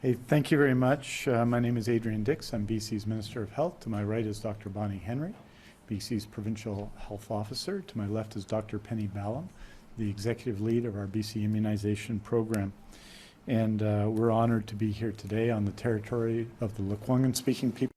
Hey, thank you very much. My name is Adrian Dix. I'm BC's Minister of Health. To my right is Dr. Bonnie Henry, BC's Provincial Health Officer. To my left is Dr. Penny Ballum, the Executive Lead of our BC Immunization Program. And we're honored to be here today on the territory of the Lekwungen-speaking people.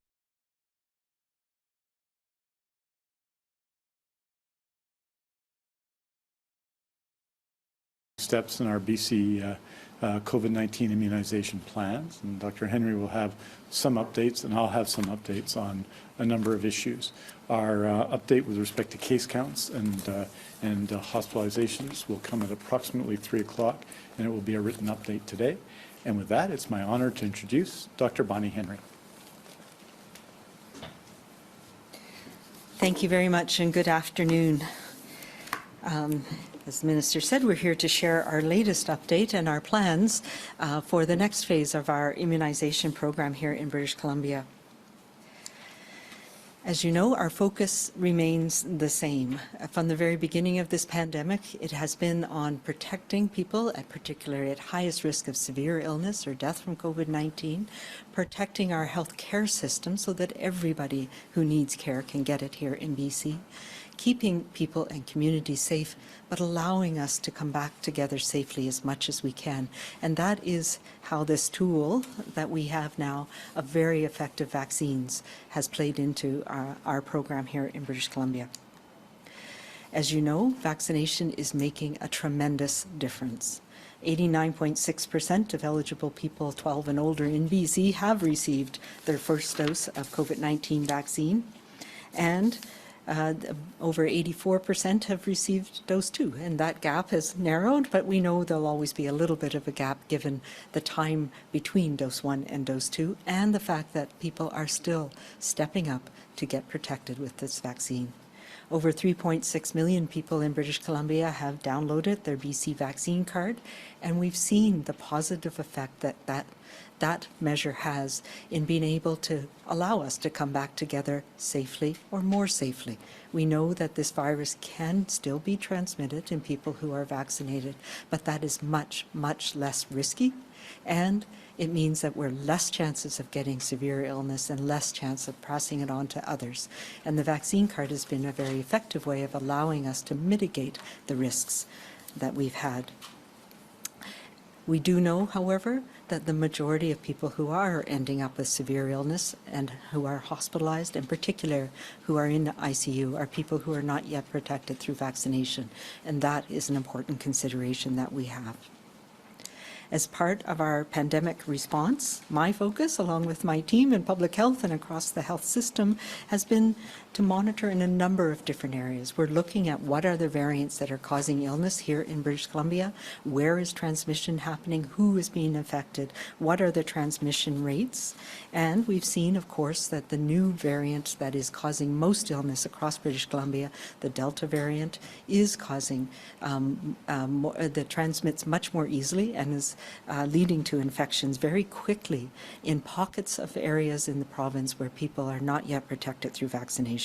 Steps in our BC COVID-19 immunization plans, and Dr. Henry will have some updates, and I'll have some updates on a number of issues. Our update with respect to case counts and hospitalizations will come at approximately 3 o'clock, and it will be a written update today. And with that, it's my honor to introduce Dr. Bonnie Henry. Thank you very much, and good afternoon. As the Minister said, we're here to share our latest update and our plans for the next phase of our immunization program here in British Columbia. As you know, our focus remains the same. From the very beginning of this pandemic, it has been on protecting people, particularly at highest risk of severe illness or death from COVID-19, protecting our health care system so that everybody who needs care can get it here in BC, keeping people and communities safe, but allowing us to come back together safely as much as we can. And that is how this tool that we have now of very effective vaccines has played into our program here in British Columbia. As you know, vaccination is making a tremendous difference. 89.6% of eligible people 12 and older in BC have received their first dose of COVID-19 vaccine, and over 84% have received dose 2, and that gap has narrowed, but we know there'll always be a little bit of a gap given the time between dose 1 and dose 2 and the fact that people are still stepping up to get protected with this vaccine. Over 3.6 million people in British Columbia have downloaded their BC vaccine card, and we've seen the positive effect that measure has in being able to allow us to come back together safely or more safely. We know that this virus can still be transmitted in people who are vaccinated, but that is much, much less risky, and it means that we're less chances of getting severe illness and less chance of passing it on to others. And the vaccine card has been a very effective way of allowing us to mitigate the risks that we've had. We do know, however, that the majority of people who are ending up with severe illness and who are hospitalized, in particular who are in the ICU, are people who are not yet protected through vaccination. And that is an important consideration that we have. As part of our pandemic response, my focus, along with my team in public health and across the health system, has been to monitor in a number of different areas. We're looking at what are the variants that are causing illness here in British Columbia, where is transmission happening, who is being affected, what are the transmission rates, and we've seen, of course, that the new variant that is causing most illness across British Columbia, the Delta variant, is causing, that transmits much more easily and is leading to infections very quickly in pockets of areas in the province where people are not yet protected through vaccination.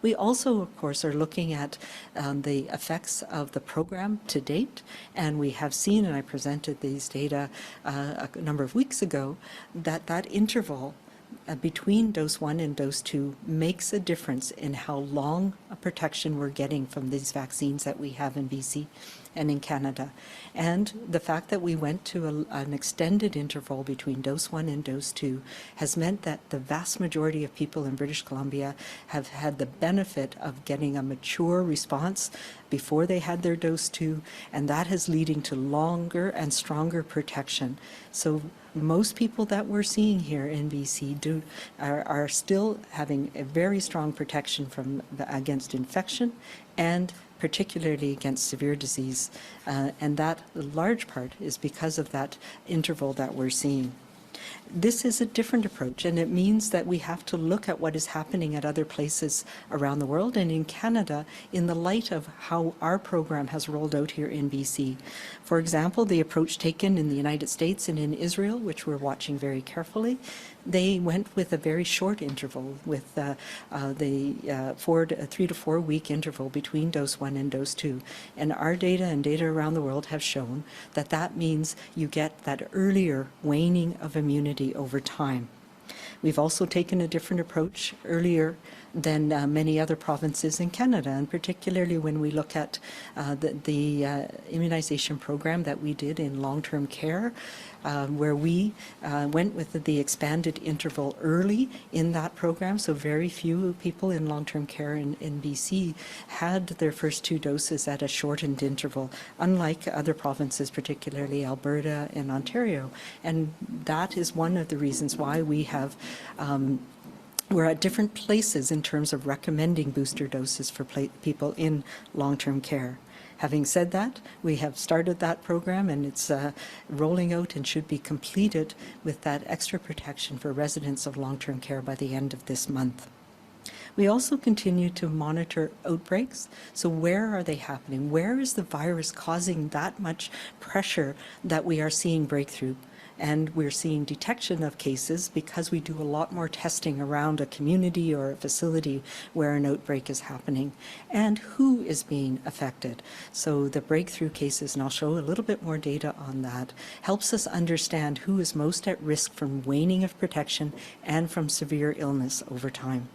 We also, of course, are looking at the effects of the program to date, and we have seen, and I presented these data a number of weeks ago, that interval between dose 1 and dose 2 makes a difference in how long a protection we're getting from these vaccines that we have in BC and in Canada. And the fact that we went to an extended interval between dose 1 and dose 2 has meant that the vast majority of people in British Columbia have had the benefit of getting a mature response before they had their dose 2, and that is leading to longer and stronger protection. So most people that we're seeing here in BC are still having a very strong protection against infection and particularly against severe disease, and that large part is because of that interval that we're seeing. This is a different approach, and it means that we have to look at what is happening at other places around the world and in Canada in the light of how our program has rolled out here in BC. For example, the approach taken in the United States and in Israel, which we're watching very carefully, they went with a very short interval, with the 3 to 4 week interval between dose 1 and dose 2. And our data and data around the world have shown that that means you get that earlier waning of immunity over time. We've also taken a different approach earlier than many other provinces in Canada, and particularly when we look at the immunization program that we did in long-term care, where we went with the expanded interval early in that program. So very few people in long-term care in BC had their first 2 doses at a shortened interval, unlike other provinces, particularly Alberta and Ontario. And that is one of the reasons why we have we're at different places in terms of recommending booster doses for people in long-term care. Having said that, we have started that program, and it's rolling out and should be completed with that extra protection for residents of long-term care by the end of this month. We also continue to monitor outbreaks. So where are they happening? Where is the virus causing that much pressure that we are seeing breakthrough? And we're seeing detection of cases because we do a lot more testing around a community or a facility where an outbreak is happening, and who is being affected. So the breakthrough cases, and I'll show a little bit more data on that, helps us understand who is most at risk from waning of protection and from severe illness over time.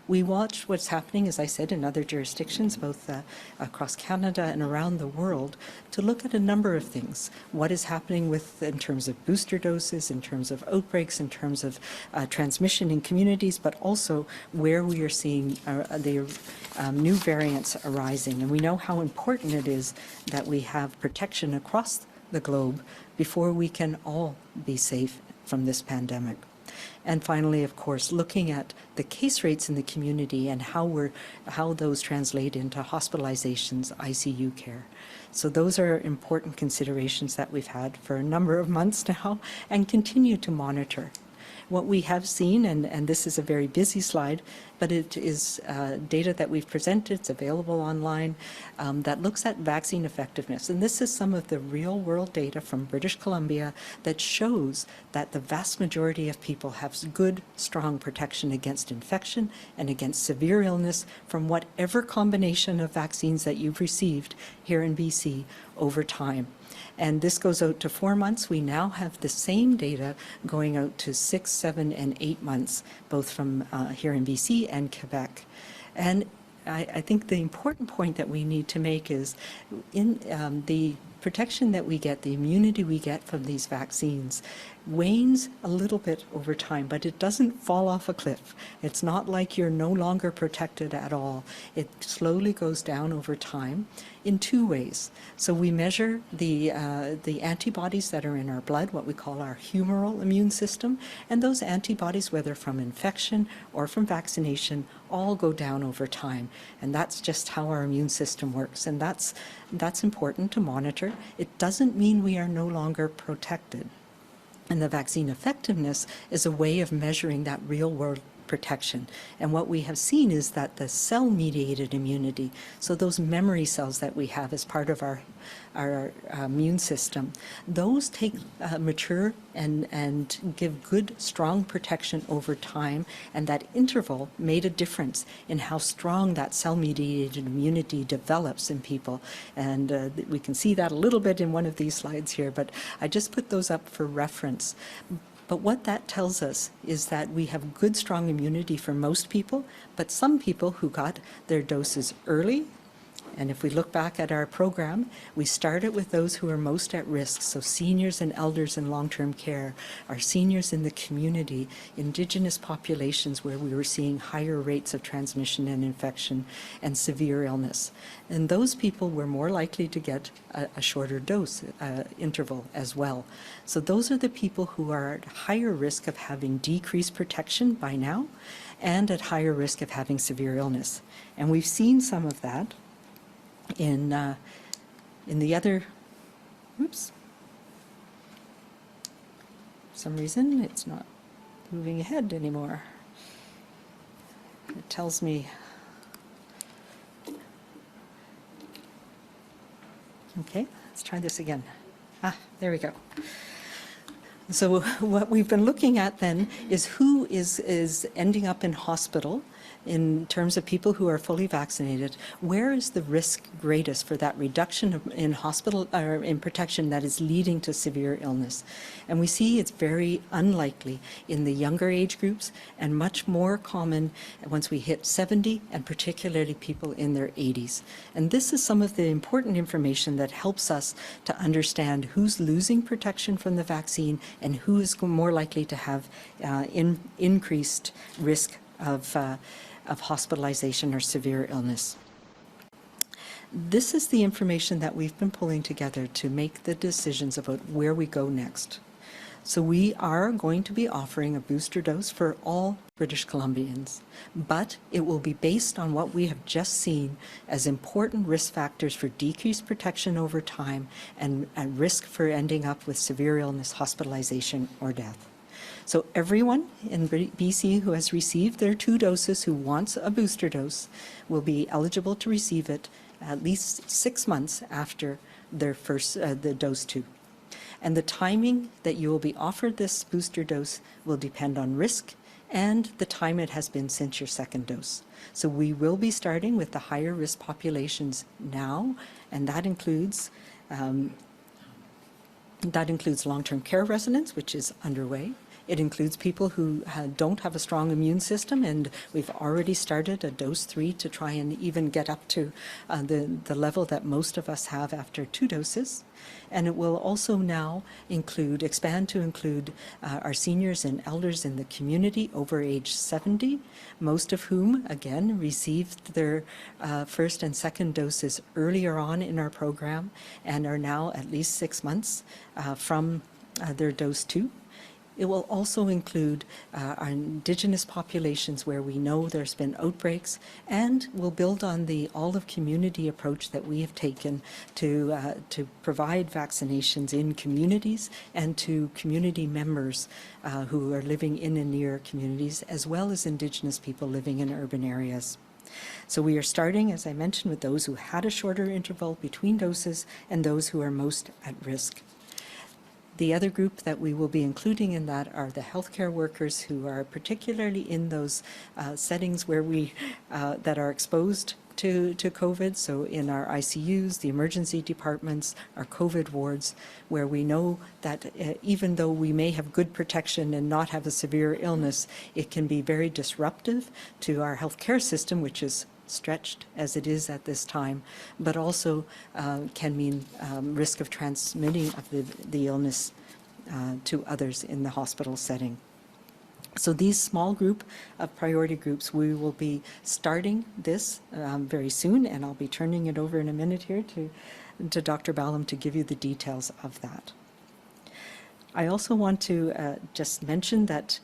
We watch what's happening, as I said, in other jurisdictions, both across Canada and around the world, to look at a number of things. What is happening in terms of booster doses, in terms of outbreaks, in terms of transmission in communities, but also where we are seeing the new variants arising. And we know how important it is that we have protection across the globe before we can all be safe from this pandemic. And finally, of course, looking at the case rates in the community and how those translate into hospitalizations, ICU care. So those are important considerations that we've had for a number of months now and continue to monitor. What we have seen, and this is a very busy slide, but it is data that we've presented, it's available online, that looks at vaccine effectiveness. And this is some of the real world data from British Columbia that shows that the vast majority of people have good, strong protection against infection and against severe illness from whatever combination of vaccines that you've received here in BC over time. And this goes out to 4 months. We now have the same data going out to 6, 7, and 8 months, both from here in BC and Quebec. And I think the important point that we need to make is in the protection that we get, the immunity we get from these vaccines wanes a little bit over time, but it doesn't fall off a cliff. It's not like you're no longer protected at all. It slowly goes down over time in 2 ways. So we measure the antibodies that are in our blood, what we call our humoral immune system, and those antibodies, whether from infection or from vaccination, all go down over time. And that's just how our immune system works, and that's important to monitor. It doesn't mean we are no longer protected. And the vaccine effectiveness is a way of measuring that real-world protection. And what we have seen is that the cell-mediated immunity, so those memory cells that we have as part of our immune system, those mature and give good, strong protection over time, and that interval made a difference in how strong that cell-mediated immunity develops in people. And we can see that a little bit in one of these slides here, but I just put those up for reference. But what that tells us is that we have good, strong immunity for most people, but some people who got their doses early, and if we look back at our program, we started with those who are most at risk, so seniors and elders in long-term care, our seniors in the community, Indigenous populations where we were seeing higher rates of transmission and infection and severe illness. And those people were more likely to get a shorter dose interval as well. So those are the people who are at higher risk of having decreased protection by now and at higher risk of having severe illness. And we've seen some of that in the other, For some reason, it's not moving ahead anymore. It tells me, okay, let's try this again. There we go. So what we've been looking at then is who is ending up in hospital in terms of people who are fully vaccinated. Where is the risk greatest for that reduction in hospital or in protection that is leading to severe illness? And we see it's very unlikely in the younger age groups and much more common once we hit 70 and particularly people in their 80s. And this is some of the important information that helps us to understand who's losing protection from the vaccine and who is more likely to have increased risk of hospitalization or severe illness. This is the information that we've been pulling together to make the decisions about where we go next. So we are going to be offering a booster dose for all British Columbians, but it will be based on what we have just seen as important risk factors for decreased protection over time and risk for ending up with severe illness, hospitalization, or death. So everyone in BC who has received their 2 doses who wants a booster dose will be eligible to receive it at least 6 months after their first, the dose 2. And the timing that you will be offered this booster dose will depend on risk and the time it has been since your second dose. So we will be starting with the higher risk populations now, and that includes long-term care residents, which is underway. It includes people who don't have a strong immune system, and we've already started a dose 3 to try and even get up to the level that most of us have after 2 doses. And it will also now expand to include our seniors and elders in the community over age 70, most of whom, again, received their first and second doses earlier on in our program and are now at least 6 months from their dose 2. It will also include our Indigenous populations where we know there's been outbreaks, and will build on the all-of-community approach that we have taken to provide vaccinations in communities and to community members who are living in and near communities, as well as Indigenous people living in urban areas. So we are starting, as I mentioned, with those who had a shorter interval between doses and those who are most at risk. The other group that we will be including in that are the healthcare workers who are particularly in those settings where that are exposed to COVID. So in our ICUs, the emergency departments, our COVID wards, where we know that even though we may have good protection and not have a severe illness, it can be very disruptive to our healthcare system, which is stretched as it is at this time, but also can mean risk of transmitting of the illness to others in the hospital setting. So these small group of priority groups, we will be starting this very soon, and I'll be turning it over in a minute here to Dr. Ballum to give you the details of that. I also want to just mention that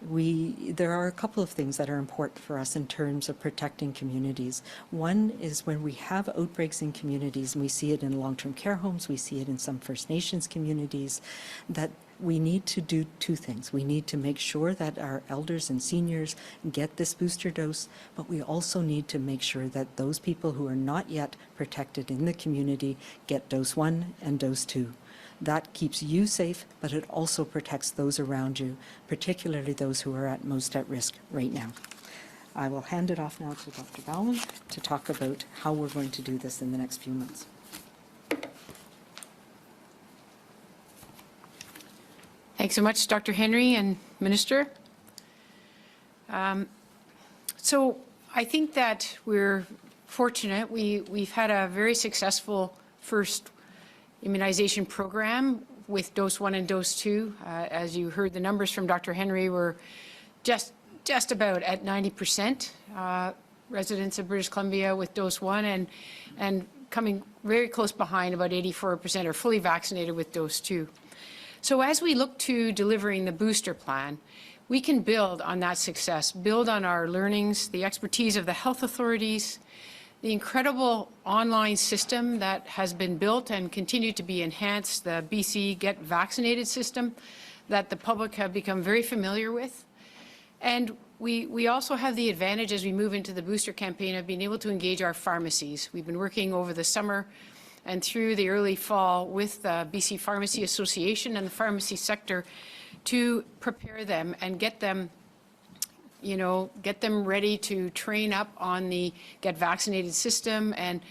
there are a couple of things that are important for us in terms of protecting communities. One is when we have outbreaks in communities, and we see it in long-term care homes, we see it in some First Nations communities, that we need to do 2 things. We need to make sure that our elders and seniors get this booster dose, but we also need to make sure that those people who are not yet protected in the community get dose 1 and dose 2. That keeps you safe, but it also protects those around you, particularly those who are most at risk right now. I will hand it off now to Dr. Ballum to talk about how we're going to do this in the next few months. Thanks so much, Dr. Henry and Minister. So I think that we're fortunate. We've had a very successful first immunization program with dose 1 and dose 2. As you heard the numbers from Dr. Henry, we're just about at 90% residents of British Columbia with dose 1 and coming very close behind, about 84% are fully vaccinated with dose 2. So as we look to delivering the booster plan, we can build on that success, build on our learnings, the expertise of the health authorities, the incredible online system that has been built and continued to be enhanced, the BC Get Vaccinated system that the public have become very familiar with. And we also have the advantage as we move into the booster campaign of being able to engage our pharmacies. We've been working over the summer and through the early fall with the BC Pharmacy Association and the pharmacy sector to prepare them and get them ready to train up on the Get Vaccinated system. And,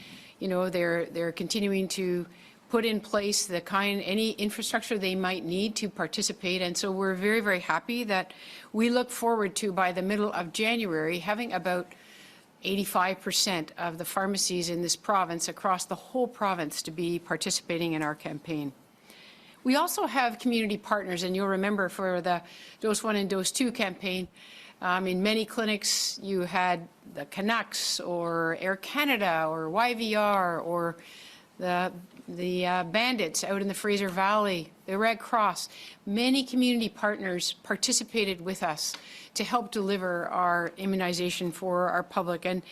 they're continuing to put in place any infrastructure they might need to participate. And so we're very, very happy that we look forward to, by the middle of January, having about 85% of the pharmacies in this province, across the whole province, to be participating in our campaign. We also have community partners, and you'll remember for the Dose 1 and Dose 2 campaign, in many clinics you had the Canucks or Air Canada or YVR or the Bandits out in the Fraser Valley, the Red Cross. Many community partners participated with us to help deliver our immunization for our public, and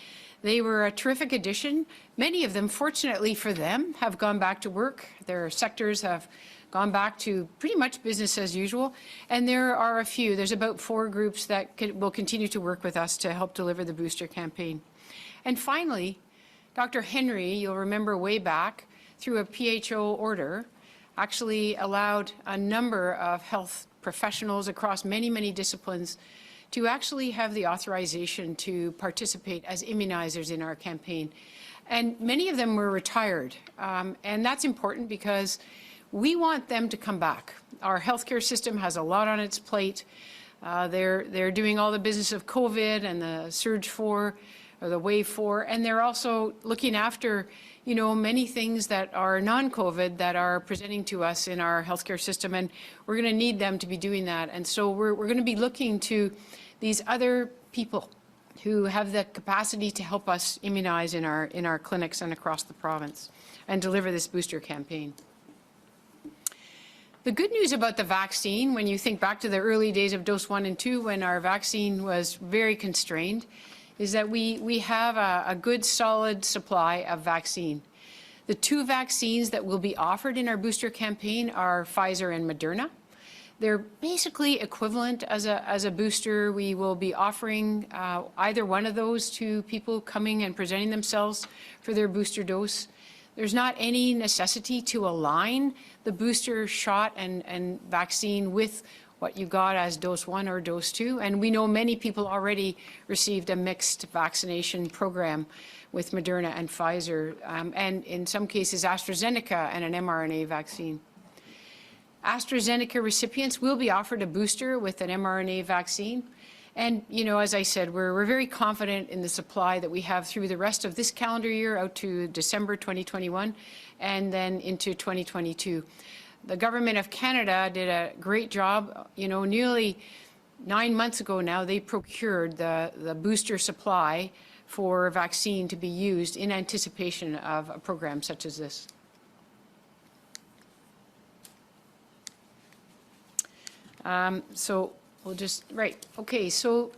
they were a terrific addition. Many of them, fortunately for them, have gone back to work. Their sectors have gone back to pretty much business as usual, and there are a few. There's about 4 groups that will continue to work with us to help deliver the booster campaign. And finally, Dr. Henry, you'll remember way back, through a PHO order, actually allowed a number of health professionals across many, many disciplines to actually have the authorization to participate as immunizers in our campaign. And many of them were retired. And that's important because we want them to come back. Our healthcare system has a lot on its plate. They're doing all the business of COVID and the surge 4 or the wave 4, and they're also looking after many things that are non-COVID that are presenting to us in our healthcare system, and we're going to need them to be doing that. And so we're going to be looking to these other people who have the capacity to help us immunize in our clinics and across the province and deliver this booster campaign. The good news about the vaccine, when you think back to the early days of Dose 1 and 2, when our vaccine was very constrained, is that we have a good, solid supply of vaccine. The 2 vaccines that will be offered in our booster campaign are Pfizer and Moderna. They're basically equivalent as a booster. We will be offering either one of those to people coming and presenting themselves for their booster dose. There's not any necessity to align the booster shot and vaccine with what you got as Dose 1 or Dose 2. And we know many people already received a mixed vaccination program with Moderna and Pfizer, and in some cases AstraZeneca and an mRNA vaccine. AstraZeneca recipients will be offered a booster with an mRNA vaccine. And, as I said, we're very confident in the supply that we have through the rest of this calendar year out to December 2021 and then into 2022. The Government of Canada did a great job. Nearly 9 months ago now, they procured the booster supply for vaccine to be used in anticipation of a program such as this. So we'll just, right. Okay, so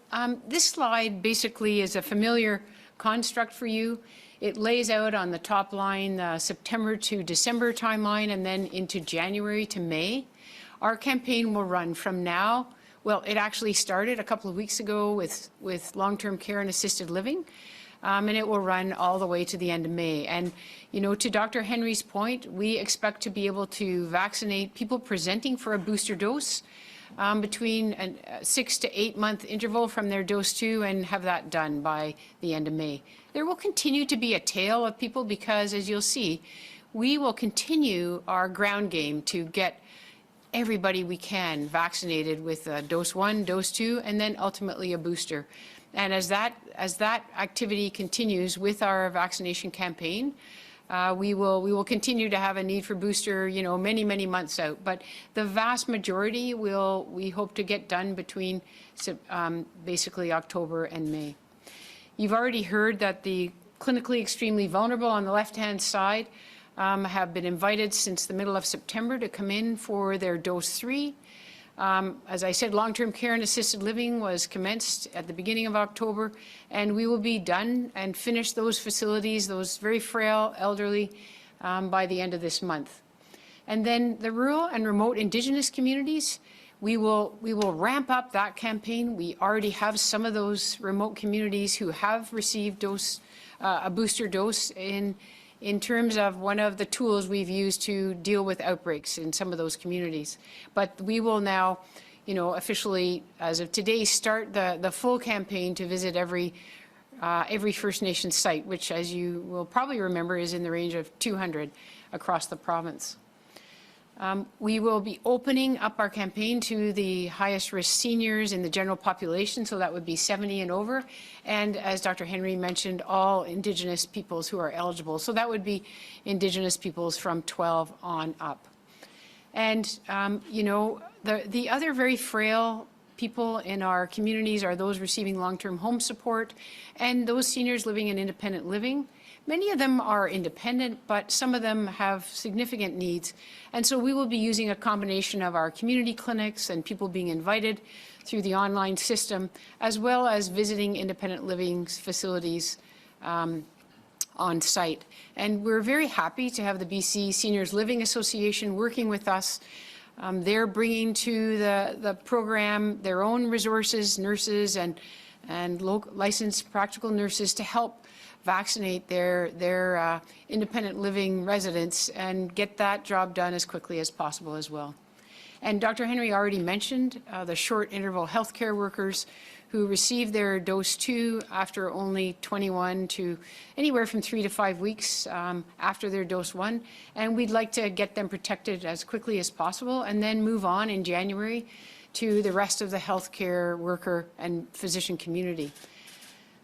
this slide basically is a familiar construct for you. It lays out on the top line the September to December timeline and then into January to May. Our campaign will run from now. Well, it actually started a couple of weeks ago with long-term care and assisted living, and it will run all the way to the end of May. And, to Dr. Henry's point, we expect to be able to vaccinate people presenting for a booster dose between a 6 to 8 month interval from their Dose 2 and have that done by the end of May. There will continue to be a tail of people because, as you'll see, we will continue our ground game to get everybody we can vaccinated with Dose 1, Dose 2, and then ultimately a booster. And as that activity continues with our vaccination campaign, we will continue to have a need for booster, many, many months out. But the vast majority we hope to get done between basically October and May. You've already heard that the clinically extremely vulnerable on the left-hand side have been invited since the middle of September to come in for their Dose 3. As I said, long-term care and assisted living was commenced at the beginning of October, and we will be done and finish those facilities, those very frail elderly, by the end of this month. And then the rural and remote Indigenous communities, We will ramp up that campaign. We already have some of those remote communities who have received a booster dose in terms of one of the tools we've used to deal with outbreaks in some of those communities. But we will now, officially, as of today, start the full campaign to visit every First Nations site, which, as you will probably remember, is in the range of 200 across the province. We will be opening up our campaign to the highest risk seniors in the general population, so that would be 70 and over, and as Dr. Henry mentioned, all Indigenous peoples who are eligible. So that would be Indigenous peoples from 12 on up. And, the other very frail people in our communities are those receiving long-term home support and those seniors living in independent living. Many of them are independent, but some of them have significant needs. And so we will be using a combination of our community clinics and people being invited through the online system, as well as visiting independent living facilities on site. And we're very happy to have the BC Seniors Living Association working with us. They're bringing to the program their own resources, nurses and licensed practical nurses to help vaccinate their independent living residents and get that job done as quickly as possible as well. And Dr. Henry already mentioned the short interval healthcare workers who received their dose 2 after only 21 to anywhere from 3 to 5 weeks after their dose 1. And we'd like to get them protected as quickly as possible and then move on in January to the rest of the healthcare worker and physician community.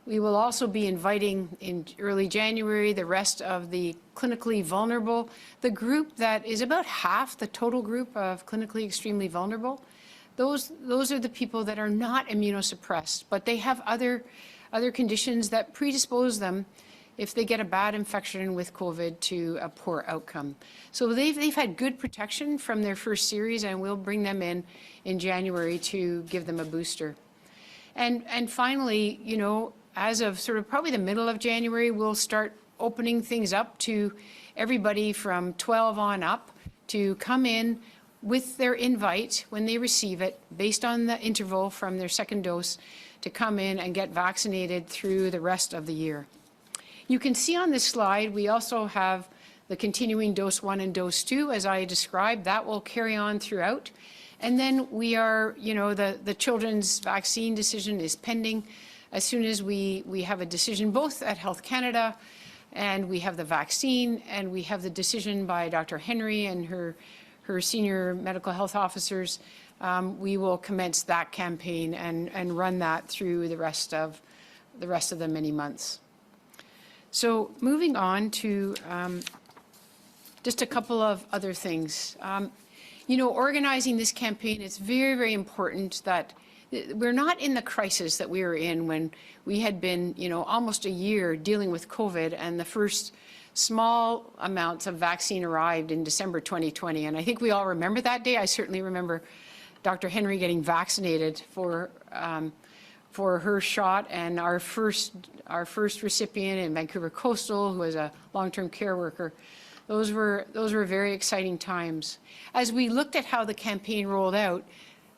We will also be inviting in early January the rest of the clinically vulnerable, the group that is about half the total group of clinically extremely vulnerable. Those are the people that are not immunosuppressed, but they have other conditions that predispose them, if they get a bad infection with COVID, to a poor outcome. So they've had good protection from their first series, and we'll bring them in January to give them a booster. And finally, as of sort of probably the middle of January, we'll start opening things up to everybody from 12 on up to come in with their invite when they receive it, based on the interval from their second dose, to come in and get vaccinated through the rest of the year. You can see on this slide, we also have the continuing dose 1 and dose 2, as I described. That will carry on throughout. And then we are, the children's vaccine decision is pending. As soon as we have a decision, both at Health Canada, and we have the vaccine, and we have the decision by Dr. Henry and her senior medical health officers, we will commence that campaign and run that through the rest of the many months. So moving on to just a couple of other things. Organizing this campaign, it's very, very important that we're not in the crisis that we were in when we had been, almost a year dealing with COVID, and the first small amounts of vaccine arrived in December 2020. And I think we all remember that day. I certainly remember Dr. Henry getting vaccinated for her shot, and our first recipient in Vancouver Coastal, who was a long-term care worker. Those were very exciting times. As we looked at how the campaign rolled out,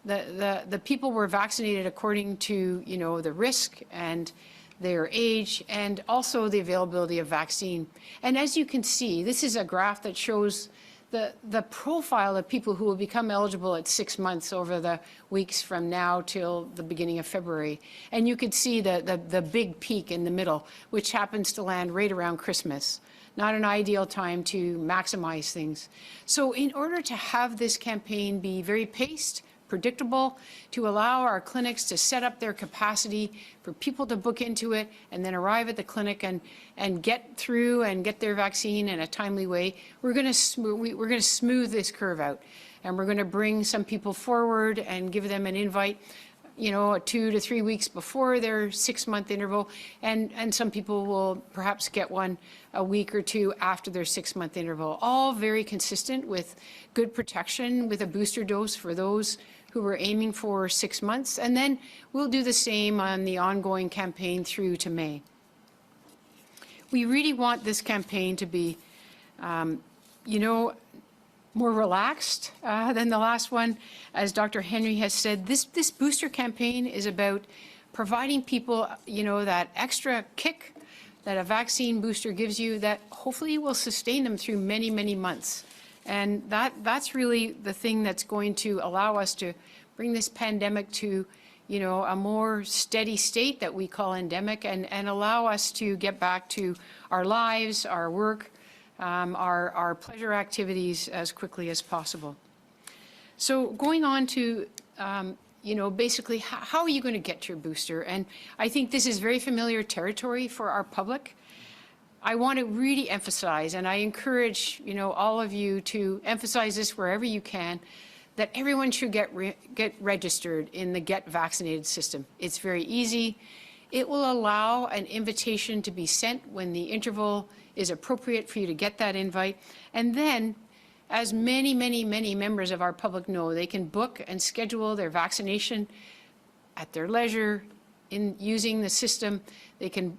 the people were vaccinated according to, the risk and their age, and also the availability of vaccine. And as you can see, this is a graph that shows the profile of people who will become eligible at 6 months over the weeks from now till the beginning of February. And you can see the big peak in the middle, which happens to land right around Christmas. Not an ideal time to maximize things. So in order to have this campaign be very paced, predictable, to allow our clinics to set up their capacity for people to book into it and then arrive at the clinic and get through and get their vaccine in a timely way, we're going to smooth this curve out, and we're going to bring some people forward and give them an invite, 2 to 3 weeks before their 6-month interval, and some people will perhaps get one a week or 2 after their 6-month interval, all very consistent with good protection with a booster dose for those who we're aiming for 6 months. And then we'll do the same on the ongoing campaign through to May. We really want this campaign to be, more relaxed than the last one. As Dr. Henry has said, this booster campaign is about providing people, that extra kick that a vaccine booster gives you that hopefully will sustain them through many, many months. And that's really the thing that's going to allow us to bring this pandemic to, a more steady state that we call endemic, and allow us to get back to our lives, our work, our pleasure activities as quickly as possible. So going on to, basically how are you going to get your booster? And I think this is very familiar territory for our public. I want to really emphasize, and I encourage, all of you to emphasize this wherever you can, that everyone should get registered in the Get Vaccinated system. It's very easy. It will allow an invitation to be sent when the interval is appropriate for you to get that invite. And then, as many, many, many members of our public know, they can book and schedule their vaccination at their leisure in using the system.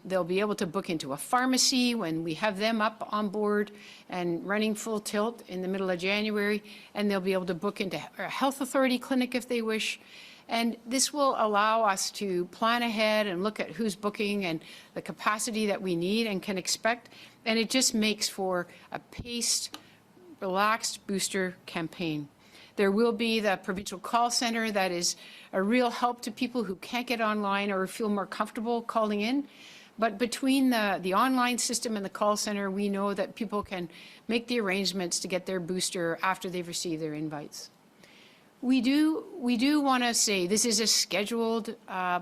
They'll be able to book into a pharmacy when we have them up on board and running full tilt in the middle of January, and they'll be able to book into a health authority clinic if they wish. And this will allow us to plan ahead and look at who's booking and the capacity that we need and can expect. And it just makes for a paced, relaxed booster campaign. There will be the provincial call center that is a real help to people who can't get online or feel more comfortable calling in. But between the online system and the call center, we know that people can make the arrangements to get their booster after they've received their invites. We do want to say this is a scheduled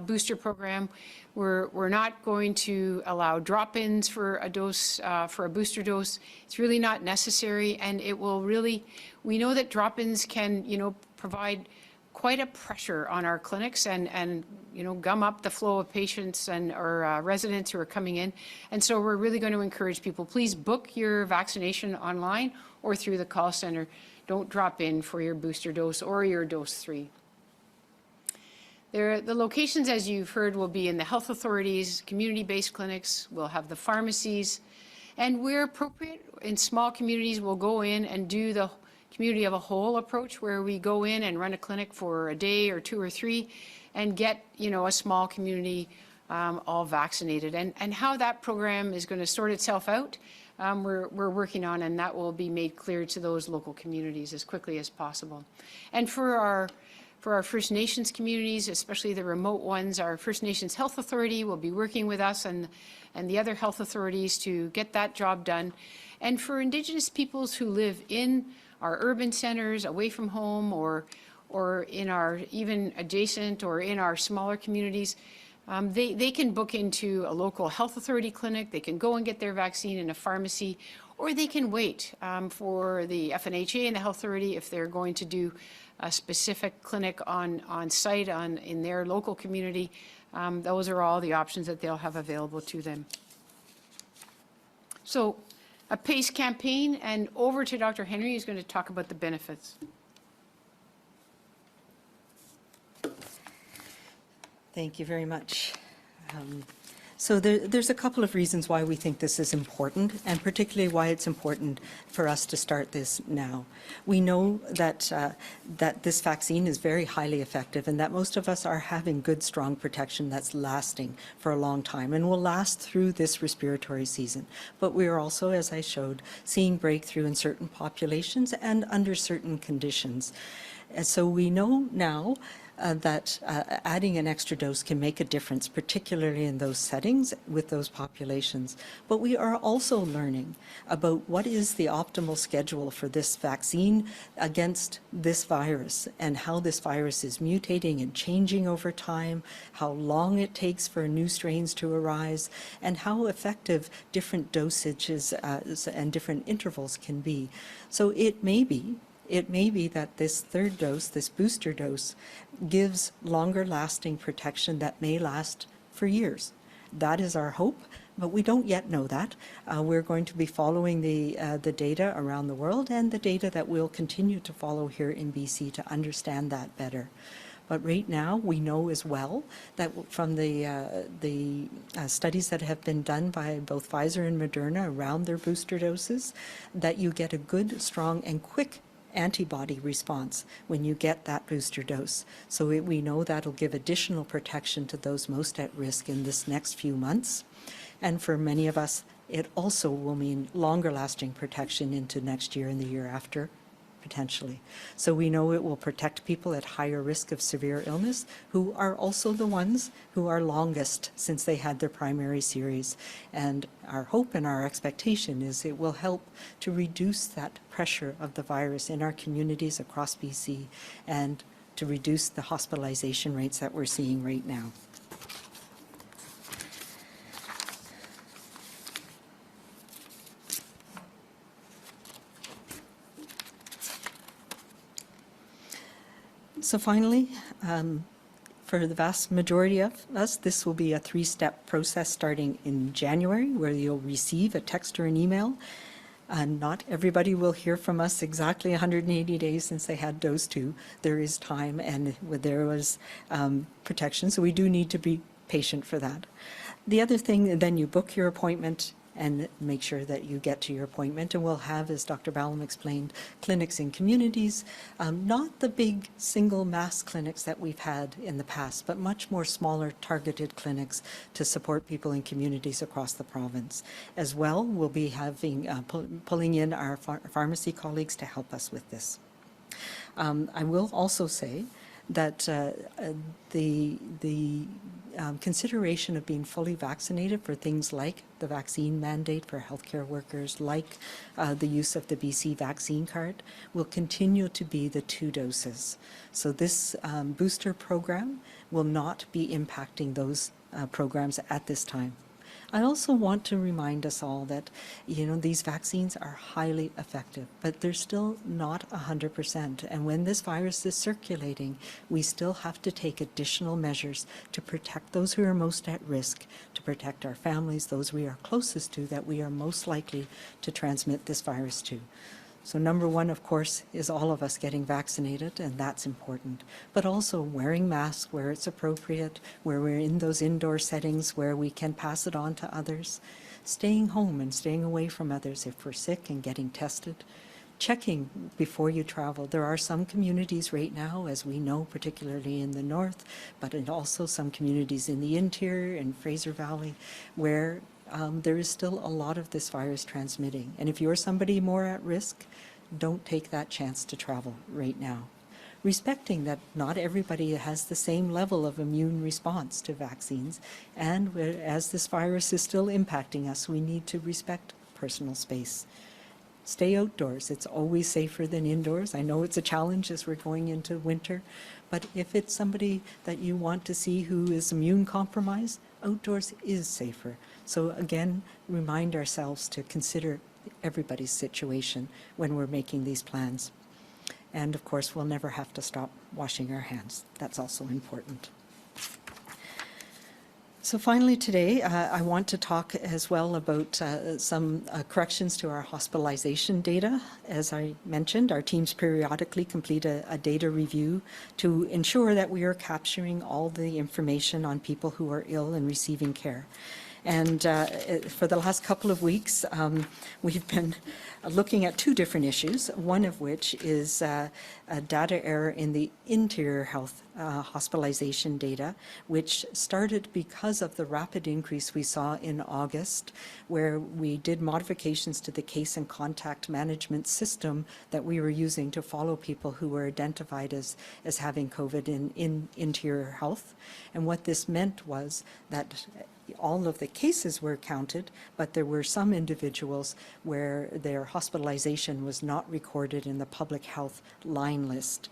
booster program. We're not going to allow drop-ins for a dose, for a booster dose. It's really not necessary, and it will really, we know that drop-ins can, provide quite a pressure on our clinics and gum up the flow of patients or residents who are coming in. And so we're really going to encourage people, please book your vaccination online or through the call center. Don't drop in for your booster dose or your dose 3. The locations, as you've heard, will be in the health authorities, community-based clinics. We'll have the pharmacies. And where appropriate, in small communities, we'll go in and do the community of a whole approach, where we go in and run a clinic for a day or 2 or 3 and get, a small community all vaccinated. And how that program is going to sort itself out, we're working on, and that will be made clear to those local communities as quickly as possible. And for our First Nations communities, especially the remote ones, our First Nations Health Authority will be working with us and the other health authorities to get that job done. And for Indigenous peoples who live in our urban centres, away from home, or in our even adjacent or in our smaller communities, they can book into a local health authority clinic. They can go and get their vaccine in a pharmacy, or they can wait for the FNHA and the health authority if they're going to do a specific clinic on site in their local community. Those are all the options that they'll have available to them. So a PACE campaign, and over to Dr. Henry, who's going to talk about the benefits. Thank you very much. So there's a couple of reasons why we think this is important, and particularly why it's important for us to start this now. We know that that this vaccine is very highly effective, and that most of us are having good, strong protection that's lasting for a long time and will last through this respiratory season. But we are also, as I showed, seeing breakthrough in certain populations and under certain conditions. And so we know now that adding an extra dose can make a difference, particularly in those settings with those populations. But we are also learning about what is the optimal schedule for this vaccine against this virus, and how this virus is mutating and changing over time, how long it takes for new strains to arise, and how effective different dosages and different intervals can be. So it may be that this third dose, this booster dose, gives longer lasting protection that may last for years. That is our hope, but we don't yet know that. We're going to be following the data around the world, and the data that we'll continue to follow here in BC to understand that better. But right now, we know as well that from the studies that have been done by both Pfizer and Moderna around their booster doses, that you get a good, strong, and quick antibody response when you get that booster dose. So we know that'll give additional protection to those most at risk in this next few months. And for many of us, it also will mean longer lasting protection into next year and the year after, potentially. So we know it will protect people at higher risk of severe illness, who are also the ones who are longest since they had their primary series. And our hope and our expectation is it will help to reduce that pressure of the virus in our communities across BC and to reduce the hospitalization rates that we're seeing right now. So finally, for the vast majority of us, this will be a 3-step process starting in January, where you'll receive a text or an email. Not everybody will hear from us exactly 180 days since they had dose 2. There is time and there was protection, so we do need to be patient for that. The other thing, then you book your appointment and make sure that you get to your appointment. And we'll have, as Dr. Ballum explained, clinics in communities, not the big single mass clinics that we've had in the past, but much more smaller targeted clinics to support people in communities across the province. As well, we'll be having pulling in our pharmacy colleagues to help us with this. I will also say that the consideration of being fully vaccinated for things like the vaccine mandate for healthcare workers, like the use of the BC vaccine card, will continue to be the 2 doses. So this booster program will not be impacting those programs at this time. I also want to remind us all that, these vaccines are highly effective, but they're still not 100%. And when this virus is circulating, we still have to take additional measures to protect those who are most at risk, to protect our families, those we are closest to, that we are most likely to transmit this virus to. So number 1, of course, is all of us getting vaccinated, and that's important. But also wearing masks where it's appropriate, where we're in those indoor settings where we can pass it on to others. Staying home and staying away from others if we're sick and getting tested. Checking before you travel. There are some communities right now, as we know, particularly in the north, but in also some communities in the interior, in Fraser Valley, where there is still a lot of this virus transmitting. And if you're somebody more at risk, don't take that chance to travel right now. Respecting that not everybody has the same level of immune response to vaccines, and as this virus is still impacting us, we need to respect personal space. Stay outdoors. It's always safer than indoors. I know it's a challenge as we're going into winter, but if it's somebody that you want to see who is immune compromised, outdoors is safer. So again, remind ourselves to consider everybody's situation when we're making these plans. And of course, we'll never have to stop washing our hands. That's also important. So finally today, I want to talk as well about some corrections to our hospitalization data. As I mentioned, our teams periodically complete a data review to ensure that we are capturing all the information on people who are ill and receiving care. And for the last couple of weeks, we've been looking at 2 different issues, one of which is a data error in the interior health hospitalization data, which started because of the rapid increase we saw in August, where we did modifications to the case and contact management system that we were using to follow people who were identified as having COVID in interior health. And what this meant was that all of the cases were counted, but there were some individuals where their hospitalization was not recorded in the public health line list.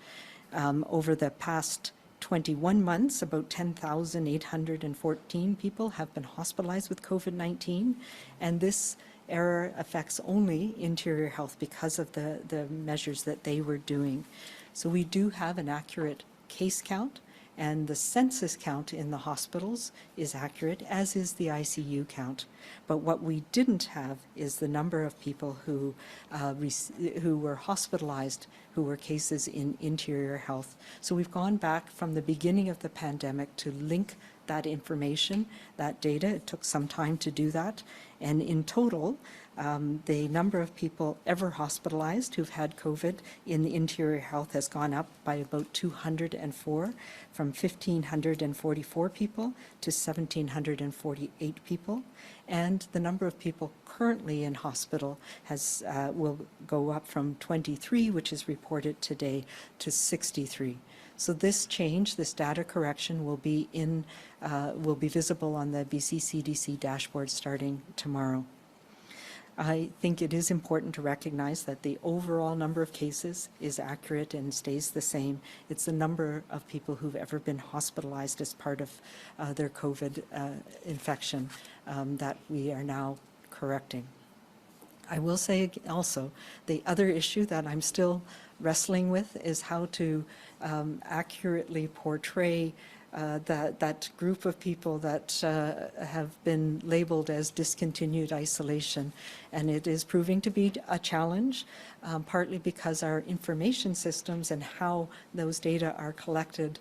Over the past 21 months, about 10,814 people have been hospitalized with COVID-19, and this error affects only interior health because of the measures that they were doing. So we do have an accurate case count, and the census count in the hospitals is accurate, as is the ICU count. But what we didn't have is the number of people who were hospitalized, who were cases in interior health. So we've gone back from the beginning of the pandemic to link that information, that data. It took some time to do that. And in total, The number of people ever hospitalized who've had COVID in the interior health has gone up by about 204, from 1,544 people to 1,748 people. And the number of people currently in hospital will go up from 23, which is reported today, to 63. So this change, this data correction, will be visible on the BC CDC dashboard starting tomorrow. I think it is important to recognize that the overall number of cases is accurate and stays the same. It's the number of people who've ever been hospitalized as part of their COVID infection that we are now correcting. I will say also, the other issue that I'm still wrestling with is how to accurately portray that group of people that have been labeled as discontinued isolation. And it is proving to be a challenge, partly because our information systems and how those data are collected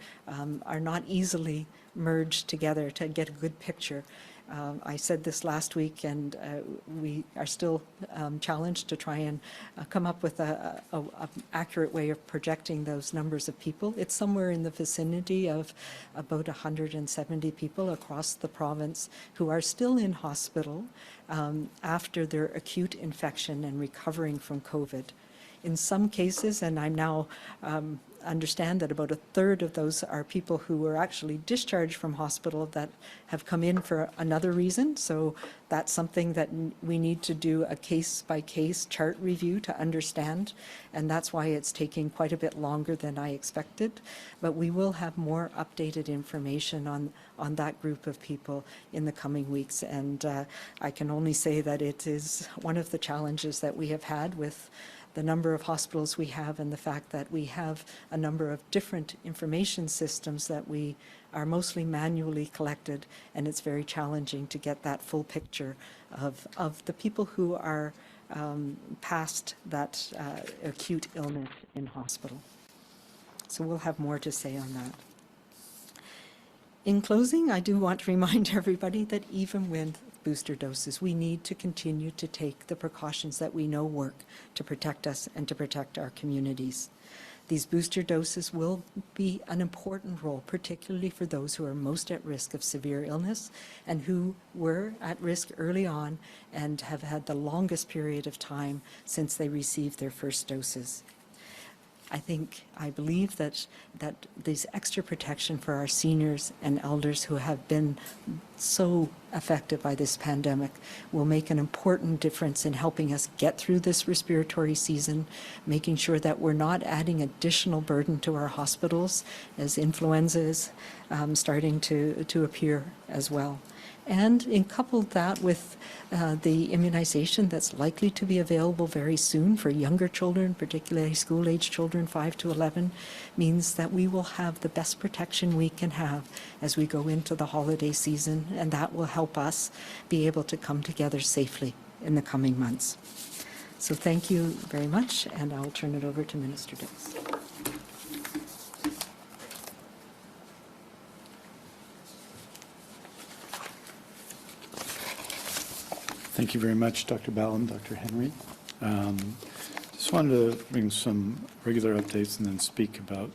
are not easily merged together to get a good picture. I said this last week, and we are still challenged to try and come up with an accurate way of projecting those numbers of people. It's somewhere in the vicinity of about 170 people across the province who are still in hospital after their acute infection and recovering from COVID. In some cases, and I'm now understand that about a third of those are people who were actually discharged from hospital that have come in for another reason. So that's something that we need to do a case-by-case chart review to understand, and that's why it's taking quite a bit longer than I expected. But we will have more updated information on that group of people in the coming weeks, and I can only say that it is one of the challenges that we have had with the number of hospitals we have and the fact that we have a number of different information systems that we are mostly manually collected, and it's very challenging to get that full picture of the people who are past that acute illness in hospital. So we'll have more to say on that. In closing, I do want to remind everybody that even with booster doses, we need to continue to take the precautions that we know work to protect us and to protect our communities. These booster doses will be an important role, particularly for those who are most at risk of severe illness and who were at risk early on and have had the longest period of time since they received their first doses. I believe that this extra protection for our seniors and elders who have been so affected by this pandemic will make an important difference in helping us get through this respiratory season, making sure that we're not adding additional burden to our hospitals as influenza is starting to appear as well. And coupled that with the immunization that's likely to be available very soon for younger children, particularly school-age children, 5 to 11, means that we will have the best protection we can have as we go into the holiday season, and that will help us be able to come together safely in the coming months. So thank you very much, and I'll turn it over to Minister Dix. Thank you very much, Dr. Ballin, Dr. Henry. Just wanted to bring some regular updates and then speak about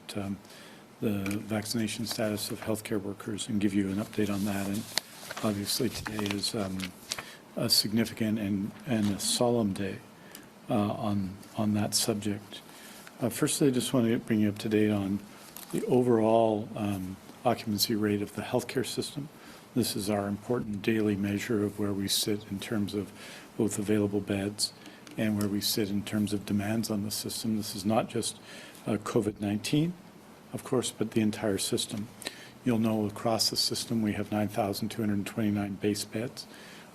the vaccination status of healthcare workers and give you an update on that. And obviously today is a significant and a solemn day on that subject. Firstly, I just want to bring you up to date on the overall occupancy rate of the healthcare system. This is our important daily measure of where we sit in terms of both available beds and where we sit in terms of demands on the system. This is not just COVID-19, of course, but the entire system. You'll know across the system we have 9,229 base beds.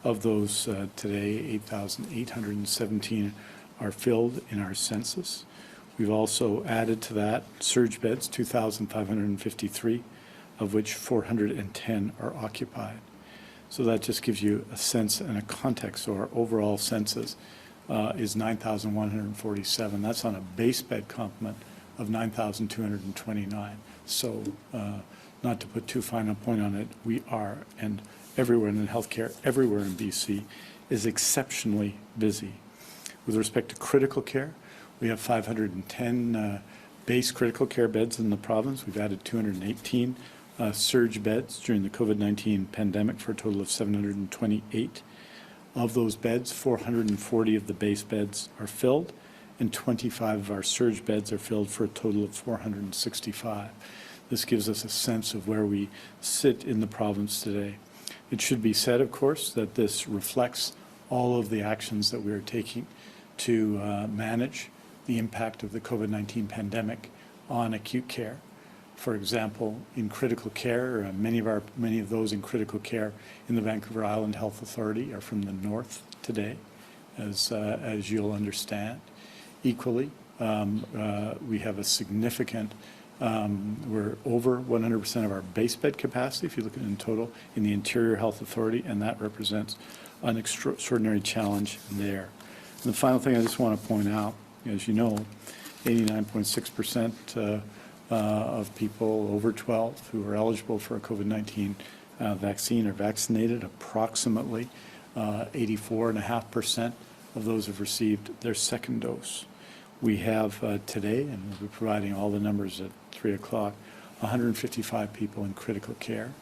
Of those today, 8,817 are filled in our census. We've also added to that surge beds, 2,553. Of which 410 are occupied. So that just gives you a sense and a context. So our overall census is 9,147. That's on a base bed complement of 9,229. So not to put too fine a point on it, we are, and everywhere in healthcare, everywhere in BC, is exceptionally busy. With respect to critical care, we have 510 base critical care beds in the province. We've added 218 surge beds during the COVID-19 pandemic for a total of 728. Of those beds, 440 of the base beds are filled, and 25 of our surge beds are filled for a total of 465. This gives us a sense of where we sit in the province today. It should be said, of course, that this reflects all of the actions that we are taking to manage the impact of the COVID-19 pandemic on acute care. For example, in critical care, many of those in critical care in the Vancouver Island Health Authority are from the north today, as you'll understand. Equally, we have a significant, we're over 100% of our base bed capacity, if you look at it in total, in the Interior Health Authority, and that represents an extraordinary challenge there. And the final thing I just want to point out, as you know, 89.6% of people over 12 who are eligible for a COVID-19 vaccine are vaccinated. Approximately 84.5% of those have received their second dose. We have today, and we'll be providing all the numbers at 3 o'clock, 155 people in critical care.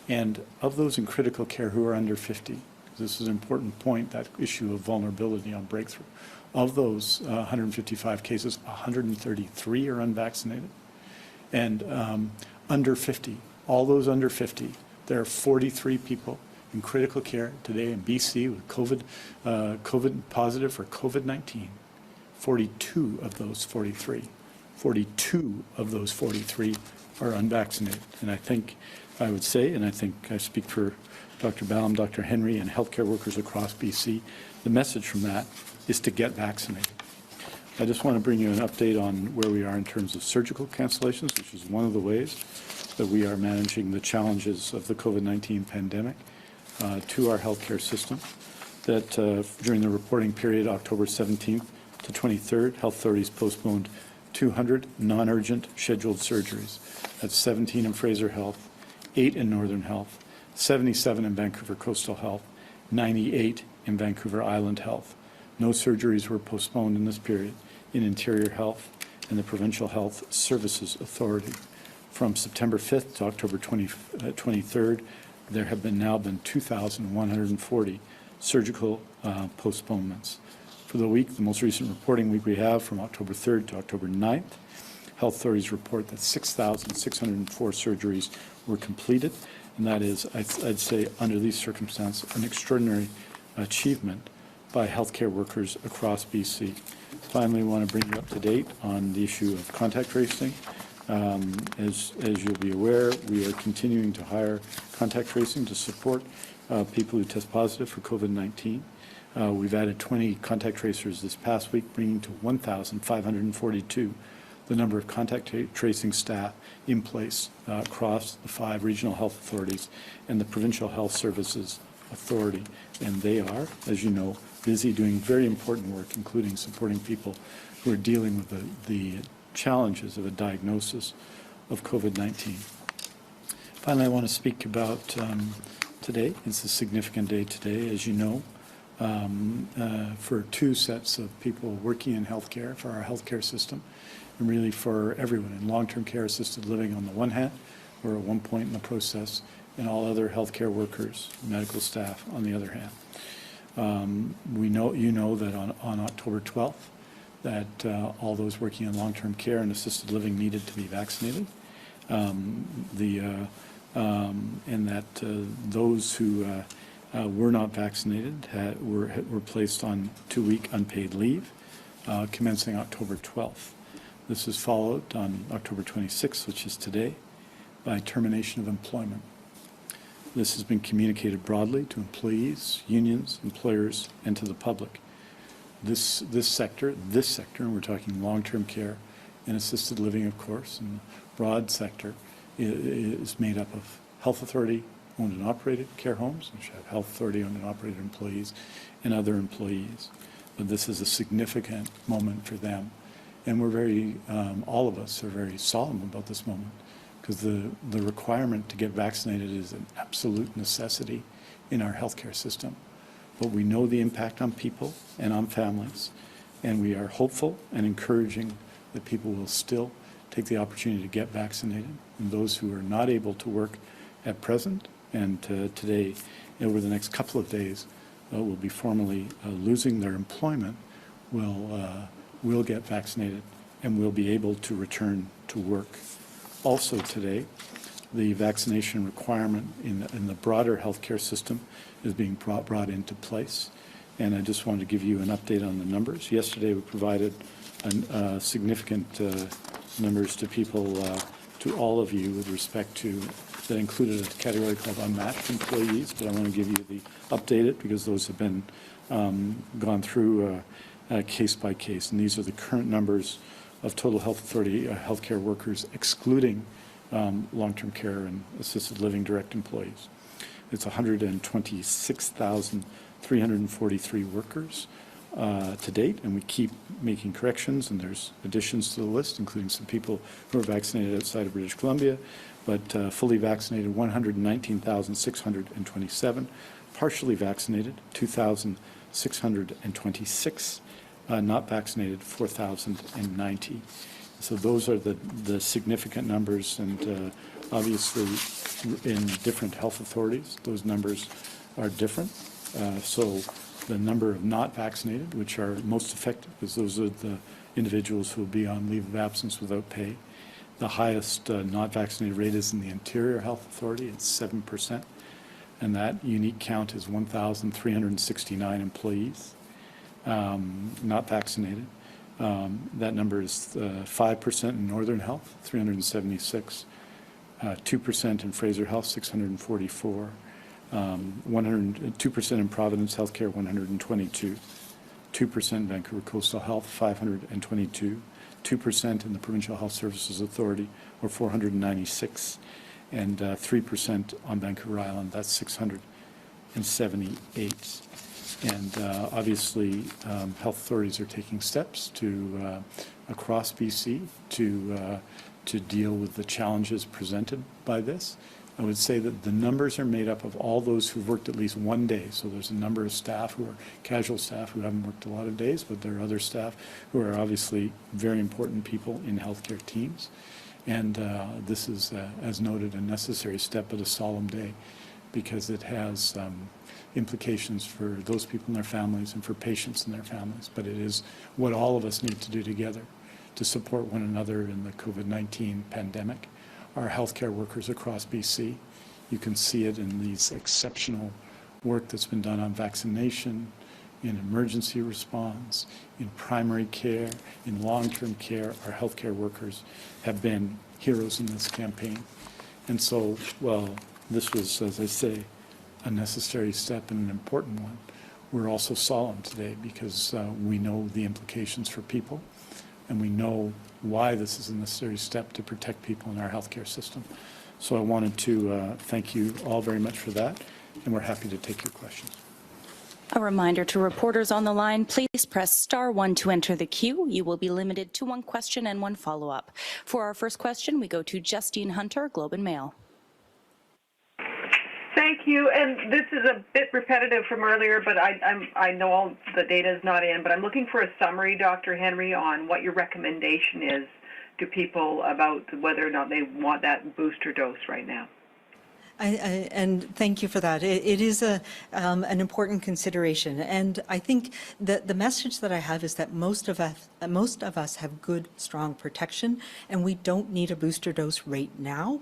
And of those in critical care who are under 50, this is an important point, that issue of vulnerability on breakthrough. Of those 155 cases, 133 are unvaccinated. And under 50, all those under 50, there are 43 people in critical care today in BC with COVID positive for COVID-19. 42 of those 43 are unvaccinated. And I think I would say, and I think I speak for Dr. Ballum, Dr. Henry, and healthcare workers across BC, the message from that is to get vaccinated. I just want to bring you an update on where we are in terms of surgical cancellations, which is one of the ways that we are managing the challenges of the COVID-19 pandemic to our healthcare system. That during the reporting period, October 17th to 23rd, health authorities postponed 200 non-urgent scheduled surgeries. That's 17 in Fraser Health, 8 in Northern Health, 77 in Vancouver Coastal Health, 98 in Vancouver Island Health. No surgeries were postponed in this period in Interior Health and the Provincial Health Services Authority. From September 5th to October 23rd, there have now been 2,140 surgical postponements. For the week, the most recent reporting week we have from October 3rd to October 9th, health authorities report that 6,604 surgeries were completed, and that is, I'd say, under these circumstances, an extraordinary achievement by healthcare workers across BC. Finally, I want to bring you up to date on the issue of contact tracing. As you'll be aware, we are continuing to hire contact tracing to support people who test positive for COVID-19. We've added 20 contact tracers this past week, bringing to 1,542 the number of contact tracing staff in place across the 5 regional health authorities and the Provincial Health Services Authority. And they are, as you know, busy doing very important work, including supporting people who are dealing with the challenges of a diagnosis of COVID-19. Finally, I want to speak about today. It's a significant day today, as you know, for 2 sets of people working in healthcare, for our healthcare system, and really for everyone in long-term care assisted living on the one hand, or at one point in the process, and all other healthcare workers, medical staff on the other hand. You know that on October 12th, that all those working in long-term care and assisted living needed to be vaccinated, and that those who were not vaccinated were placed on 2-week unpaid leave, commencing October 12th. This is followed on October 26th, which is today, by termination of employment. This has been communicated broadly to employees, unions, employers, and to the public. This sector, and we're talking long-term care and assisted living, of course, and the broad sector is made up of health authority owned and operated care homes, which have health authority owned and operated employees, and other employees. But this is a significant moment for them. And we're all of us are very solemn about this moment, because the requirement to get vaccinated is an absolute necessity in our healthcare system but we know the impact on people and on families, and we are hopeful and encouraging that people will still take the opportunity to get vaccinated. And those who are not able to work at present and today, over the next couple of days, will be formally losing their employment, will get vaccinated and will be able to return to work. Also today, the vaccination requirement in the broader healthcare system is being brought into place. And I just wanted to give you an update on the numbers. Yesterday, we provided significant numbers to people, to all of you with respect to, that included a category called unmatched employees, but I want to give you the updated because those have been gone through case by case. And these are the current numbers of total health authority healthcare workers, excluding long-term care and assisted living direct employees. It's 126,343 workers to date, and we keep making corrections, and there's additions to the list, including some people who are vaccinated outside of British Columbia, but fully vaccinated 119,627, partially vaccinated 2,626, not vaccinated 4,090. So those are the significant numbers, and obviously in different health authorities, those numbers are different. So the number of not vaccinated, which are most effective, because those are the individuals who will be on leave of absence without pay. The highest not vaccinated rate is in the Interior Health Authority, it's 7%, and that unique count is 1,369 employees not vaccinated. That number is 5% in Northern Health, 376, 2% in Fraser Health, 644, 2% in Providence Healthcare, 122, 2% in Vancouver Coastal Health, 522, 2% in the Provincial Health Services Authority, or 496, and 3% on Vancouver Island, that's 678. And obviously, health authorities are taking steps to across BC to deal with the challenges presented by this. I would say that the numbers are made up of all those who've worked at least one day. So there's a number of staff who are casual staff who haven't worked a lot of days, but there are other staff who are obviously very important people in healthcare teams. And this is, as noted, a necessary step, but a solemn day, because it has implications for those people and their families and for patients and their families. But it is what all of us need to do together to support one another in the COVID-19 pandemic. Our healthcare workers across BC, you can see it in these exceptional work that's been done on vaccination, in emergency response, in primary care, in long-term care. Our healthcare workers have been heroes in this campaign. And so, well, this was, as I say, a necessary step and an important one. We're also solemn today because we know the implications for people, and we know why this is a necessary step to protect people in our healthcare system. So I wanted to thank you all very much for that, and we're happy to take your questions. A reminder to reporters on the line, please press *1 to enter the queue. You will be limited to one question and one follow-up. For our first question, we go to Justine Hunter, Globe and Mail. Thank you, and this is a bit repetitive from earlier, but I know all the data is not in, but I'm looking for a summary, Dr. Henry, on what your recommendation is to people about whether or not they want that booster dose right now. And thank you for that. It is an important consideration, and I think that the message that I have is that most of us have good, strong protection, and we don't need a booster dose right now,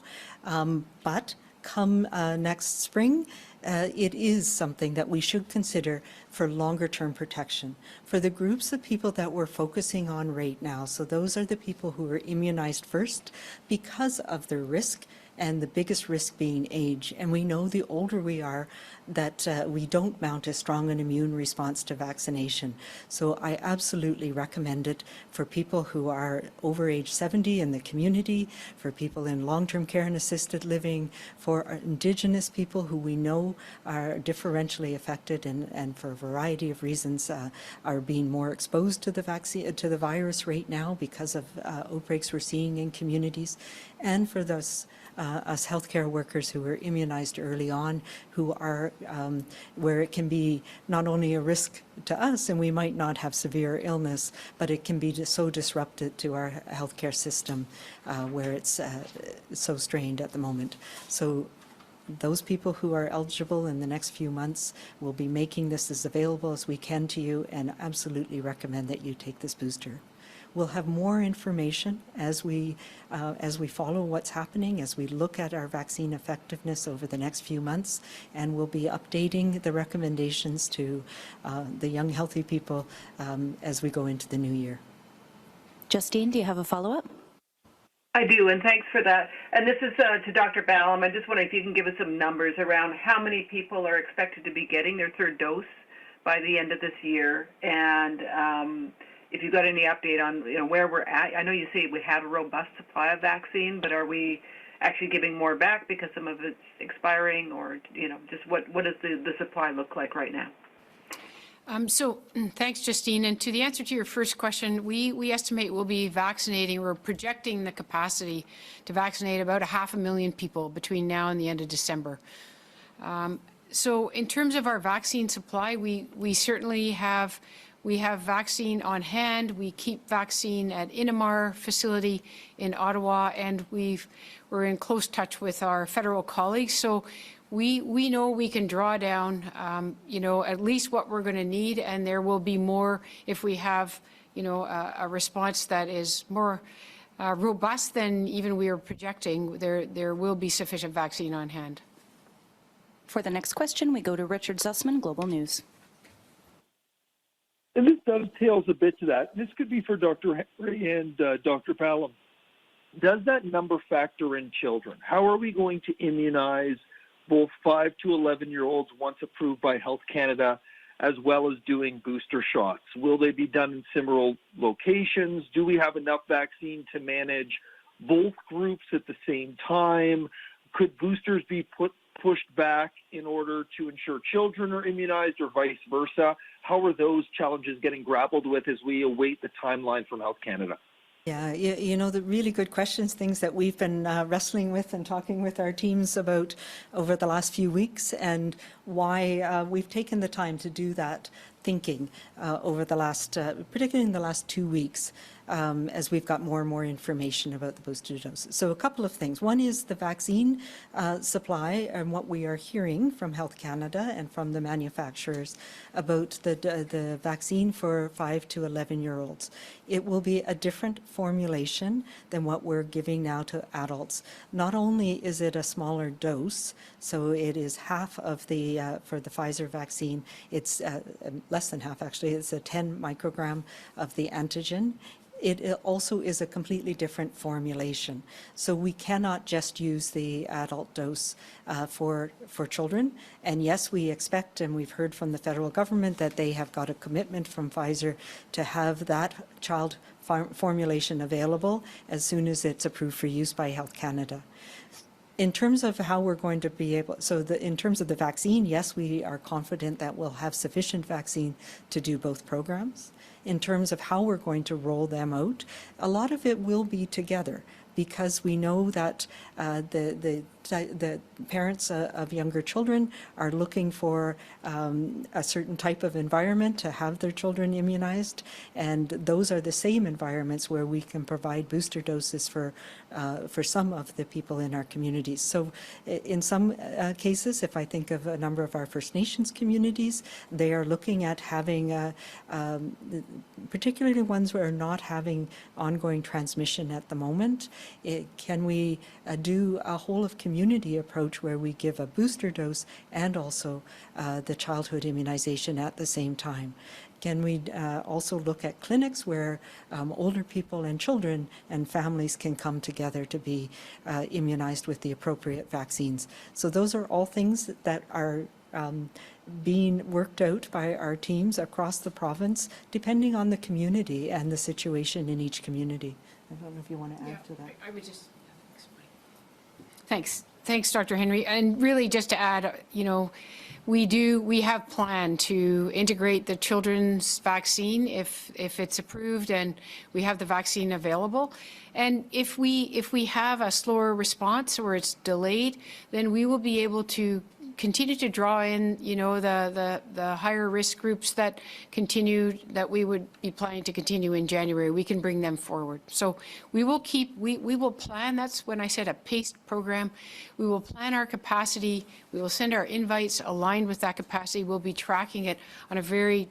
but come next spring, it is something that we should consider for longer term protection. For the groups of people that we're focusing on right now, so those are the people who are immunized first because of their risk, and the biggest risk being age. And we know the older we are, that we don't mount as strong an immune response to vaccination. So I absolutely recommend it for people who are over age 70 in the community, for people in long-term care and assisted living, for Indigenous people who we know are differentially affected and for a variety of reasons are being more exposed to the vaccine, to the virus right now because of outbreaks we're seeing in communities, and for those us healthcare workers who were immunized early on, who are where it can be not only a risk to us and we might not have severe illness, but it can be so disrupted to our healthcare system where it's so strained at the moment. So those people who are eligible in the next few months will be making this as available as we can to you, and absolutely recommend that you take this booster. We'll have more information as we follow what's happening, as we look at our vaccine effectiveness over the next few months, and we'll be updating the recommendations to the young, healthy people as we go into the new year. Justine, do you have a follow-up? I do, and thanks for that. And this is to Dr. Ballum. I just wonder if you can give us some numbers around how many people are expected to be getting their third dose by the end of this year, and if you've got any update on where we're at. I know you say we have a robust supply of vaccine, but are we actually giving more back because some of it's expiring, or just what does the supply look like right now? So thanks, Justine. And to the answer to your first question, we estimate we'll be vaccinating, we're projecting the capacity to vaccinate about 500,000 people between now and the end of December. So in terms of our vaccine supply, we certainly have vaccine on hand. We keep vaccine at Innomar facility in Ottawa, and we're in close touch with our federal colleagues. So we know we can draw down, at least what we're going to need, and there will be more if we have, a response that is more robust than even we are projecting. There will be sufficient vaccine on hand. For the next question, we go to Richard Zussman, Global News. And this dovetails a bit to that. This could be for Dr. Henry and Dr. Ballum. Does that number factor in children? How are we going to immunize both 5 to 11-year-olds once approved by Health Canada, as well as doing booster shots? Will they be done in similar locations? Do we have enough vaccine to manage both groups at the same time? Could boosters be pushed back in order to ensure children are immunized, or vice versa? How are those challenges getting grappled with as we await the timeline from Health Canada? Yeah, the really good questions, things that we've been wrestling with and talking with our teams about over the last few weeks, and why we've taken the time to do that thinking over the last, particularly in the last 2 weeks, as we've got more and more information about the booster doses. So a couple of things. One is the vaccine supply, and what we are hearing from Health Canada and from the manufacturers about the vaccine for 5 to 11-year-olds. It will be a different formulation than what we're giving now to adults. Not only is it a smaller dose, so it is half of the, for the Pfizer vaccine, it's less than half actually, it's a 10 microgram of the antigen. It also is a completely different formulation. So we cannot just use the adult dose for children. And yes, we expect, and we've heard from the federal government, that they have got a commitment from Pfizer to have that child formulation available as soon as it's approved for use by Health Canada. In terms of how we're going to be able, in terms of the vaccine, yes, we are confident that we'll have sufficient vaccine to do both programs. In terms of how we're going to roll them out, a lot of it will be together, because we know that the parents of younger children are looking for a certain type of environment to have their children immunized, and those are the same environments where we can provide booster doses for some of the people in our communities. So in some cases, if I think of a number of our First Nations communities, they are looking at having, particularly ones where are not having ongoing transmission at the moment. Can we do a whole of community approach where we give a booster dose and also the childhood immunization at the same time? Can we also look at clinics where older people and children and families can come together to be immunized with the appropriate vaccines? So those are all things that are being worked out by our teams across the province, depending on the community and the situation in each community. I don't know if you want to add to that. I would just, Thanks, Dr. Henry. And really just to add, We have planned to integrate the children's vaccine if it's approved and we have the vaccine available. And if we have a slower response or it's delayed, then we will be able to continue to draw in, the higher risk groups that we would be planning to continue in January. We can bring them forward. So we will plan, that's when I said a paced program. We will plan our capacity. We will send our invites aligned with that capacity. We'll be tracking it on a very,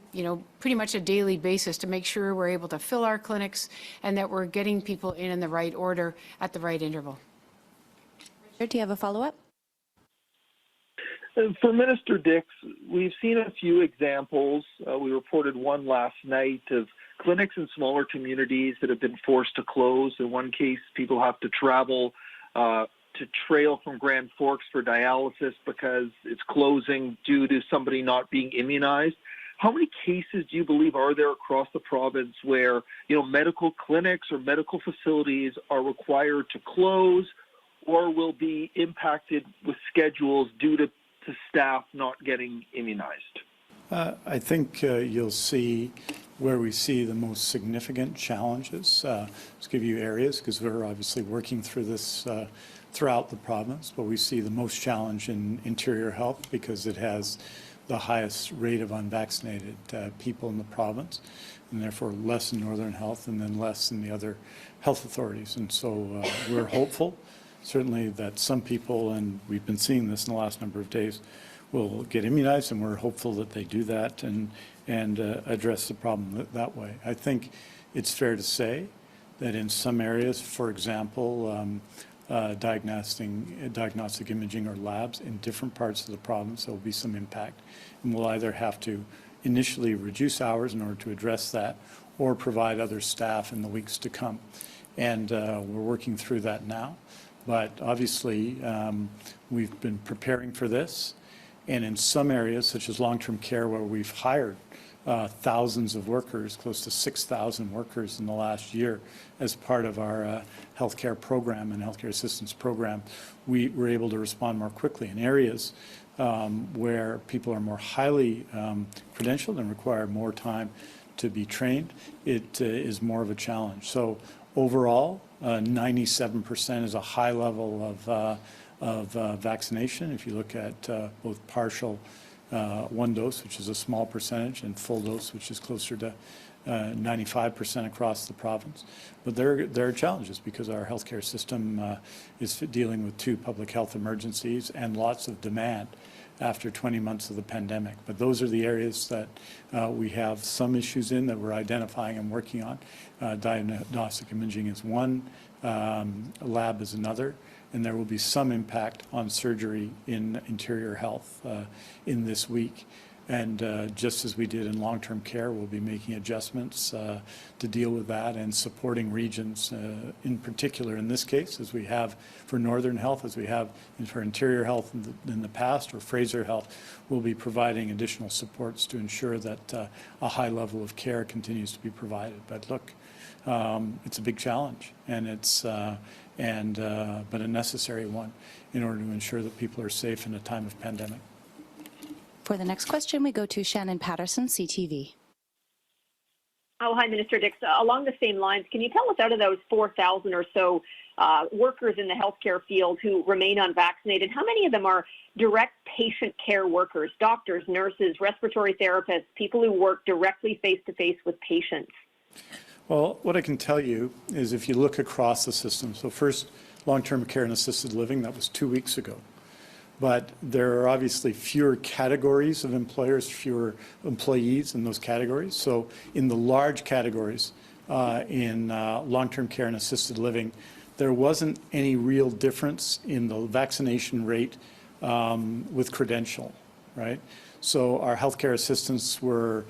pretty much a daily basis to make sure we're able to fill our clinics and that we're getting people in the right order at the right interval. Richard, do you have a follow-up? For Minister Dix, we've seen a few examples. We reported one last night of clinics in smaller communities that have been forced to close. In one case, people have to travel to Trail from Grand Forks for dialysis because it's closing due to somebody not being immunized. How many cases do you believe are there across the province where, medical clinics or medical facilities are required to close or will be impacted with schedules due to staff not getting immunized? I think you'll see where we see the most significant challenges. Let's give you areas, because we're obviously working through this throughout the province, but we see the most challenge in interior health because it has the highest rate of unvaccinated people in the province, and therefore less in Northern Health and then less in the other health authorities. And so we're hopeful, certainly, that some people, and we've been seeing this in the last number of days, will get immunized, and we're hopeful that they do that and address the problem that way. I think it's fair to say that in some areas, for example, diagnostic imaging or labs in different parts of the province, there will be some impact. And we'll either have to initially reduce hours in order to address that or provide other staff in the weeks to come. And we're working through that now. But obviously, we've been preparing for this. And in some areas, such as long-term care, where we've hired thousands of workers, close to 6,000 workers in the last year as part of our healthcare program and healthcare assistance program, we were able to respond more quickly. In areas where people are more highly credentialed and require more time to be trained, it is more of a challenge. So overall, 97% is a high level of vaccination. If you look at both partial one dose, which is a small percentage, and full dose, which is closer to 95% across the province. But there are challenges because our healthcare system is dealing with 2 public health emergencies and lots of demand after 20 months of the pandemic. But those are the areas that we have some issues in that we're identifying and working on. Diagnostic imaging is one, lab is another, and there will be some impact on surgery in interior health in this week. And just as we did in long-term care, we'll be making adjustments to deal with that and supporting regions, in particular in this case, as we have for Northern Health, as we have for interior health in the past, or Fraser Health, we'll be providing additional supports to ensure that a high level of care continues to be provided. But look, it's a big challenge, and it's but a necessary one in order to ensure that people are safe in a time of pandemic. For the next question, we go to Shannon Patterson, CTV. Oh, hi, Minister Dix. Along the same lines, can you tell us, out of those 4,000 or so workers in the healthcare field who remain unvaccinated, how many of them are direct patient care workers, doctors, nurses, respiratory therapists, people who work directly face-to-face with patients? Well, what I can tell you is if you look across the system, so first, long-term care and assisted living, that was 2 weeks ago. But there are obviously fewer categories of employers, fewer employees in those categories. So in the large categories in long-term care and assisted living, there wasn't any real difference in the vaccination rate with credential, right? So our healthcare assistants were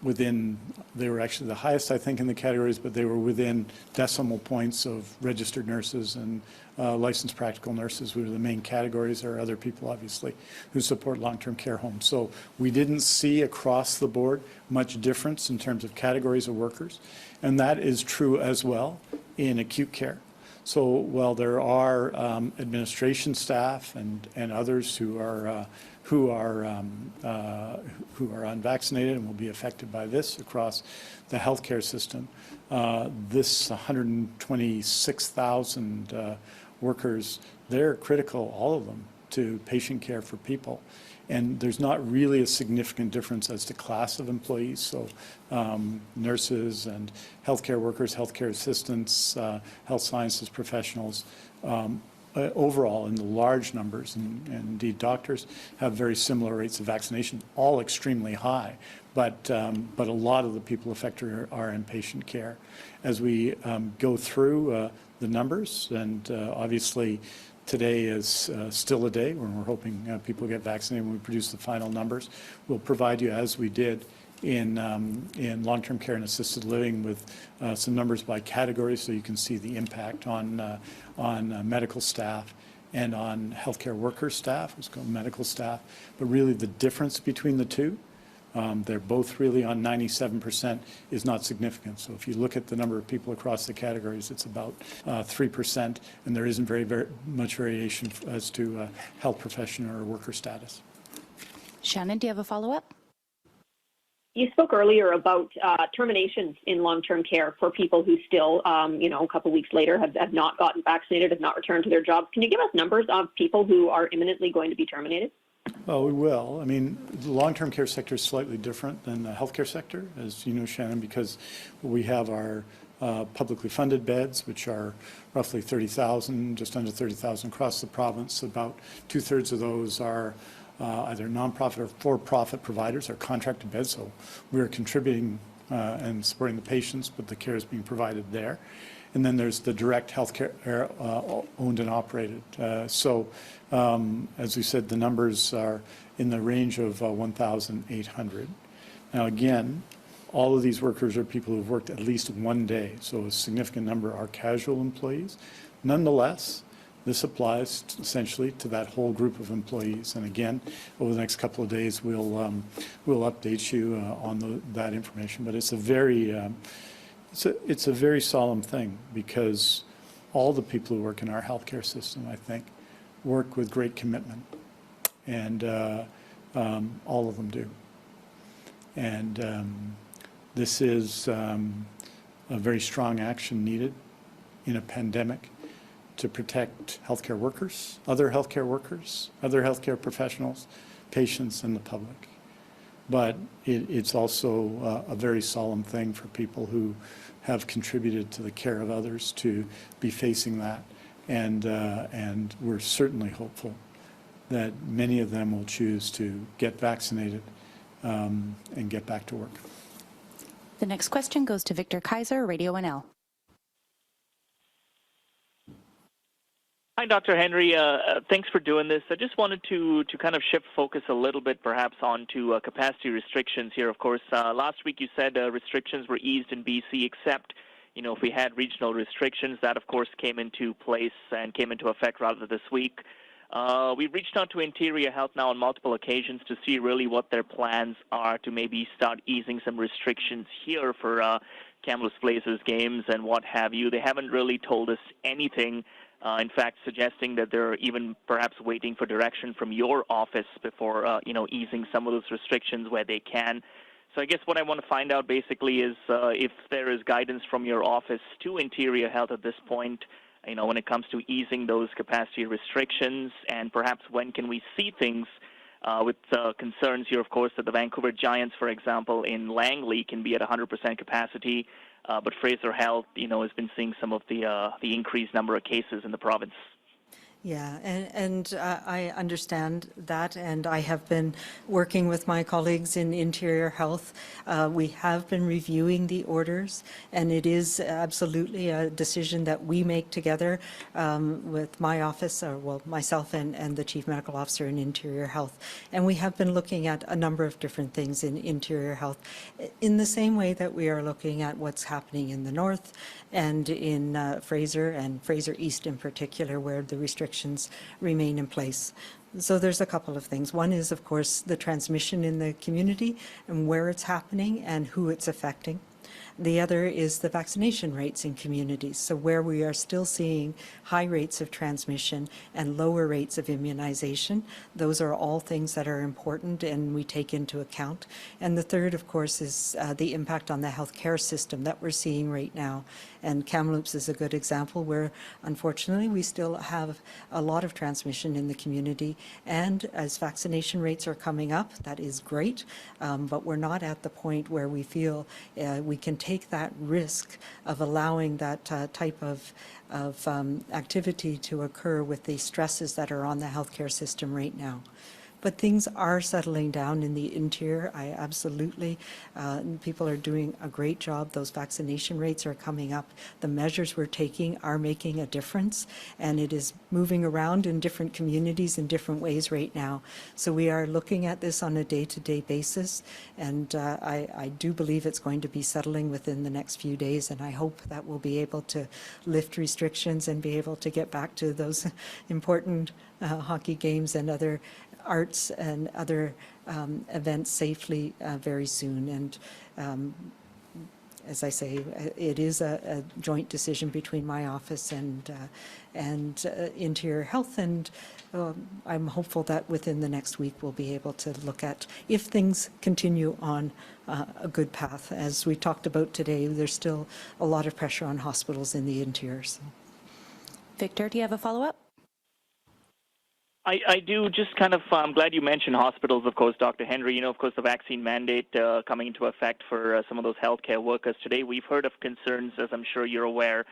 they were actually the highest, I think, in the categories, but they were within decimal points of registered nurses and licensed practical nurses. We were the main categories. There are other people, obviously, who support long-term care homes. So we didn't see across the board much difference in terms of categories of workers. And that is true as well in acute care. So while there are administration staff and others who are unvaccinated and will be affected by this across the healthcare system, this 126,000 workers, they're critical, all of them, to patient care for people. And there's not really a significant difference as to class of employees. So nurses and healthcare workers, healthcare assistants, health sciences professionals, overall in the large numbers, and indeed doctors, have very similar rates of vaccination, all extremely high. But a lot of the people affected are in patient care. As we go through the numbers, and obviously today is still a day when we're hoping people get vaccinated when we produce the final numbers. We'll provide you, as we did in long-term care and assisted living, with some numbers by category so you can see the impact on medical staff and on healthcare worker staff, it's called medical staff. But really the difference between the two, they're both really on 97%, is not significant. So if you look at the number of people across the categories, it's about 3%, and there isn't very much variation as to health profession or worker status. Shannon, do you have a follow-up? You spoke earlier about terminations in long-term care for people who still, a couple of weeks later have not gotten vaccinated, have not returned to their jobs. Can you give us numbers of people who are imminently going to be terminated? Well, we will. I mean, the long-term care sector is slightly different than the healthcare sector, as you know, Shannon, because we have our publicly funded beds, which are roughly 30,000, just under 30,000 across the province. About 2/3 of those are either nonprofit or for-profit providers, or contracted beds. So we are contributing and supporting the patients, but the care is being provided there. And then there's the direct healthcare owned and operated. As we said, the numbers are in the range of 1,800. Now, again, all of these workers are people who've worked at least one day, so a significant number are casual employees. Nonetheless, this applies essentially to that whole group of employees. And again, over the next couple of days, we'll update you on that information. But it's a very it's a very solemn thing, because all the people who work in our healthcare system, I think, work with great commitment, and all of them do. And this is a very strong action needed in a pandemic to protect healthcare workers, other healthcare professionals, patients, and the public. But it's also a very solemn thing for people who have contributed to the care of others to be facing that. And we're certainly hopeful that many of them will choose to get vaccinated and get back to work. The next question goes to Victor Kaiser, Radio NL. Hi, Dr. Henry. Thanks for doing this. I just wanted to kind of shift focus a little bit, perhaps, onto capacity restrictions here. Of course, last week you said restrictions were eased in BC, except, if we had regional restrictions. That, of course, came into place and came into effect rather this week. We've reached out to Interior Health now on multiple occasions to see really what their plans are to maybe start easing some restrictions here for Kamloops Blazers games and what have you. They haven't really told us anything. In fact, suggesting that they're even perhaps waiting for direction from your office before, easing some of those restrictions where they can. So I guess what I want to find out basically is if there is guidance from your office to Interior Health at this point, when it comes to easing those capacity restrictions, and perhaps when can we see things with concerns here, of course, that the Vancouver Giants, for example, in Langley can be at 100% capacity. But Fraser Health, has been seeing some of the increased number of cases in the province. Yeah, and I understand that, and I have been working with my colleagues in Interior Health. We have been reviewing the orders, and it is absolutely a decision that we make together with my office, myself and the Chief Medical Officer in Interior Health. And we have been looking at a number of different things in Interior Health, in the same way that we are looking at what's happening in the north and in Fraser and Fraser East in particular, where the restrictions remain in place. So there's a couple of things. One is, of course, the transmission in the community and where it's happening and who it's affecting. The other is the vaccination rates in communities. So where we are still seeing high rates of transmission and lower rates of immunization, those are all things that are important and we take into account. And the third, of course, is the impact on the healthcare system that we're seeing right now. And Kamloops is a good example where, unfortunately, we still have a lot of transmission in the community. And as vaccination rates are coming up, that is great, but we're not at the point where we feel we can take that risk of allowing that type of activity to occur with the stresses that are on the healthcare system right now. But things are settling down in the interior. I absolutely, people are doing a great job. Those vaccination rates are coming up. The measures we're taking are making a difference, and it is moving around in different communities in different ways right now. So we are looking at this on a day-to-day basis, and I do believe it's going to be settling within the next few days, and I hope that we'll be able to lift restrictions and be able to get back to those important hockey games and other arts and other events safely very soon. And as I say, it is a joint decision between my office and Interior Health, and I'm hopeful that within the next week we'll be able to look at if things continue on a good path. As we talked about today, there's still a lot of pressure on hospitals in the interior. So. Victor, do you have a follow-up? I do. Just kind of, I'm glad you mentioned hospitals, of course, Dr. Henry. You know, of course, the vaccine mandate coming into effect for some of those healthcare workers today. We've heard of concerns, as I'm sure you're aware,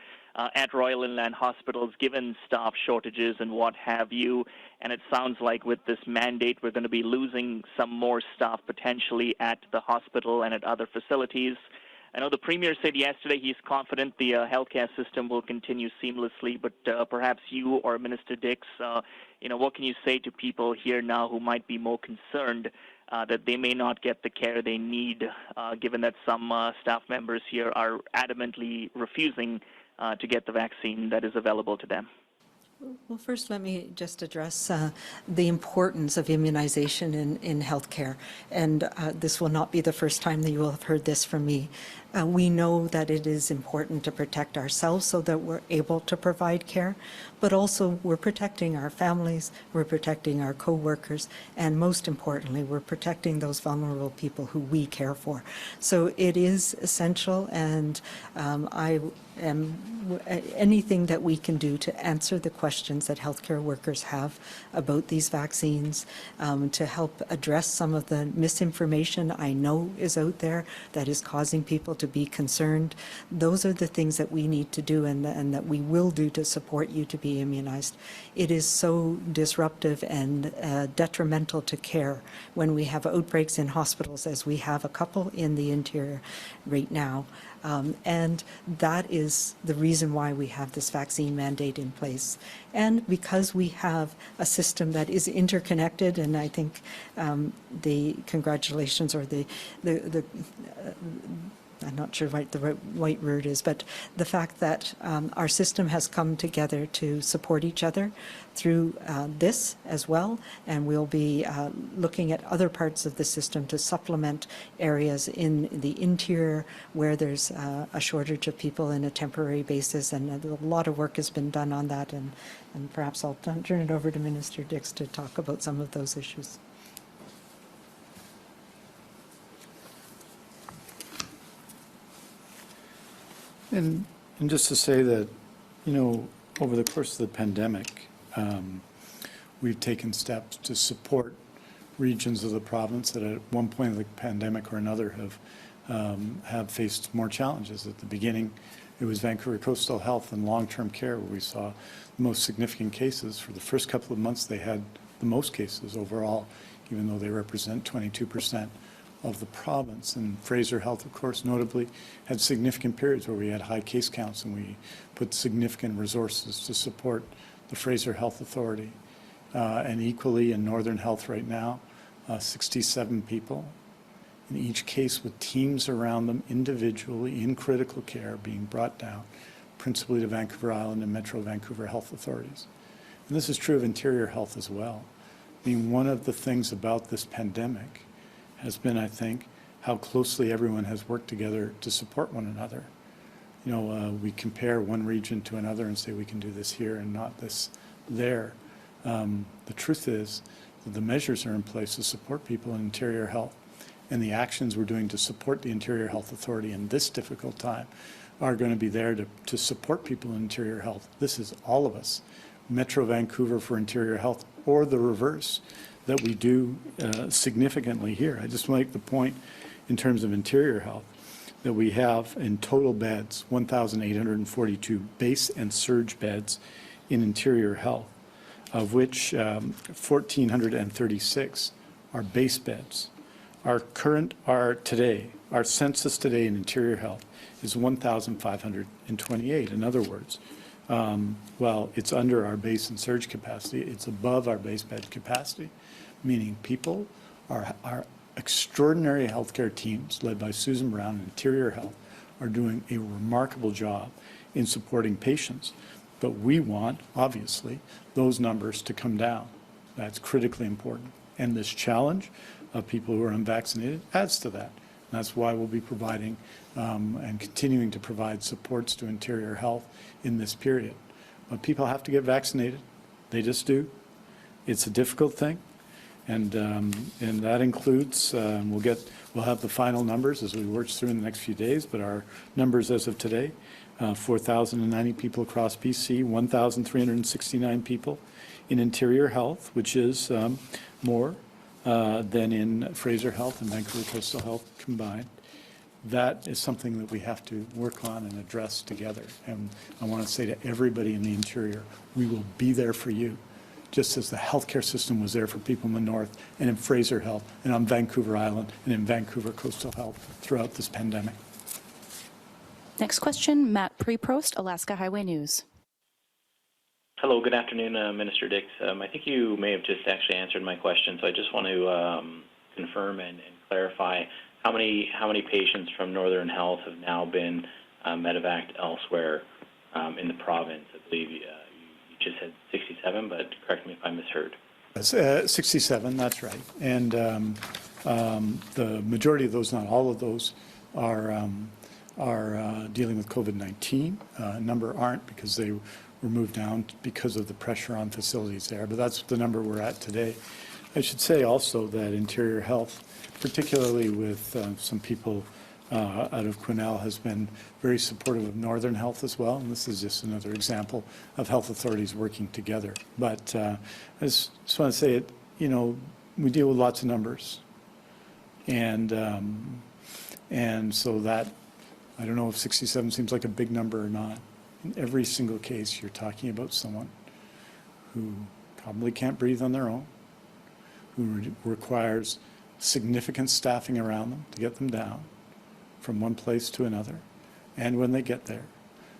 at Royal Inland Hospitals, given staff shortages and what have you. And it sounds like with this mandate, we're going to be losing some more staff potentially at the hospital and at other facilities. I know the Premier said yesterday he's confident the healthcare system will continue seamlessly, but perhaps you or Minister Dix, what can you say to people here now who might be more concerned that they may not get the care they need, given that some staff members here are adamantly refusing to get the vaccine that is available to them? Well, first, let me just address the importance of immunization in healthcare. And this will not be the first time that you will have heard this from me. We know that it is important to protect ourselves so that we're able to provide care, but also we're protecting our families, we're protecting our co-workers, and most importantly, we're protecting those vulnerable people who we care for. So it is essential, and anything that we can do to answer the questions that healthcare workers have about these vaccines, to help address some of the misinformation I know is out there that is causing people to be concerned. Those are the things that we need to do and that we will do to support you to be immunized. It is so disruptive and detrimental to care when we have outbreaks in hospitals, as we have a couple in the interior right now. And that is the reason why we have this vaccine mandate in place. And because we have a system that is interconnected, and I think the congratulations or the I'm not sure what the right word is, but the fact that our system has come together to support each other through this as well, and we'll be looking at other parts of the system to supplement areas in the interior where there's a shortage of people in a temporary basis, and a lot of work has been done on that, and perhaps I'll turn it over to Minister Dix to talk about some of those issues. And just to say that, over the course of the pandemic, we've taken steps to support regions of the province that at one point of the pandemic or another have faced more challenges. At the beginning, it was Vancouver Coastal Health and long-term care where we saw the most significant cases. For the first couple of months, they had the most cases overall, even though they represent 22% of the province. And Fraser Health, of course, notably had significant periods where we had high case counts, and we put significant resources to support the Fraser Health Authority. And equally in Northern Health right now, 67 people in each case with teams around them individually in critical care being brought down, principally to Vancouver Island and Metro Vancouver Health Authorities. And this is true of Interior Health as well. I mean, one of the things about this pandemic has been, I think, how closely everyone has worked together to support one another. You know, we compare one region to another and say we can do this here and not this there. The truth is that the measures are in place to support people in interior health, and the actions we're doing to support the Interior Health Authority in this difficult time are going to be there to support people in interior health. This is all of us. Metro Vancouver for interior health, or the reverse, that we do significantly here. I just make the point in terms of interior health that we have in total beds, 1,842 base and surge beds in interior health, of which 1,436 are base beds. Our census today in interior health is 1,528. In other words, well, it's under our base and surge capacity. It's above our base bed capacity, meaning people our extraordinary healthcare teams led by Susan Brown in Interior Health are doing a remarkable job in supporting patients. But we want, obviously, those numbers to come down. That's critically important. And this challenge of people who are unvaccinated adds to that. And that's why we'll be providing and continuing to provide supports to interior health in this period. But people have to get vaccinated. They just do. It's a difficult thing. And that includes, we'll have the final numbers as we work through in the next few days, but our numbers as of today, 4,090 people across BC, 1,369 people in interior health, which is more than in Fraser Health and Vancouver Coastal Health combined. That is something that we have to work on and address together. And I want to say to everybody in the interior, we will be there for you, just as the healthcare system was there for people in the north and in Fraser Health and on Vancouver Island and in Vancouver Coastal Health throughout this pandemic. Next question, Matt Preprost, Alaska Highway News. Hello, good afternoon, Minister Dix. I think you may have just actually answered my question, so I just want to confirm and clarify how many patients from Northern Health have now been medevaced elsewhere in the province. I believe you just said 67, but correct me if I misheard. 67, that's right. And the majority of those, not all of those, are dealing with COVID-19. A number aren't because they were moved down because of the pressure on facilities there, but that's the number we're at today. I should say also that Interior Health, particularly with some people out of Quesnel, has been very supportive of Northern Health as well, and this is just another example of health authorities working together. But I just want to say it, you know, we deal with lots of numbers, and so that, I don't know if 67 seems like a big number or not. In every single case, you're talking about someone who probably can't breathe on their own, who requires significant staffing around them to get them down from one place to another, and when they get there,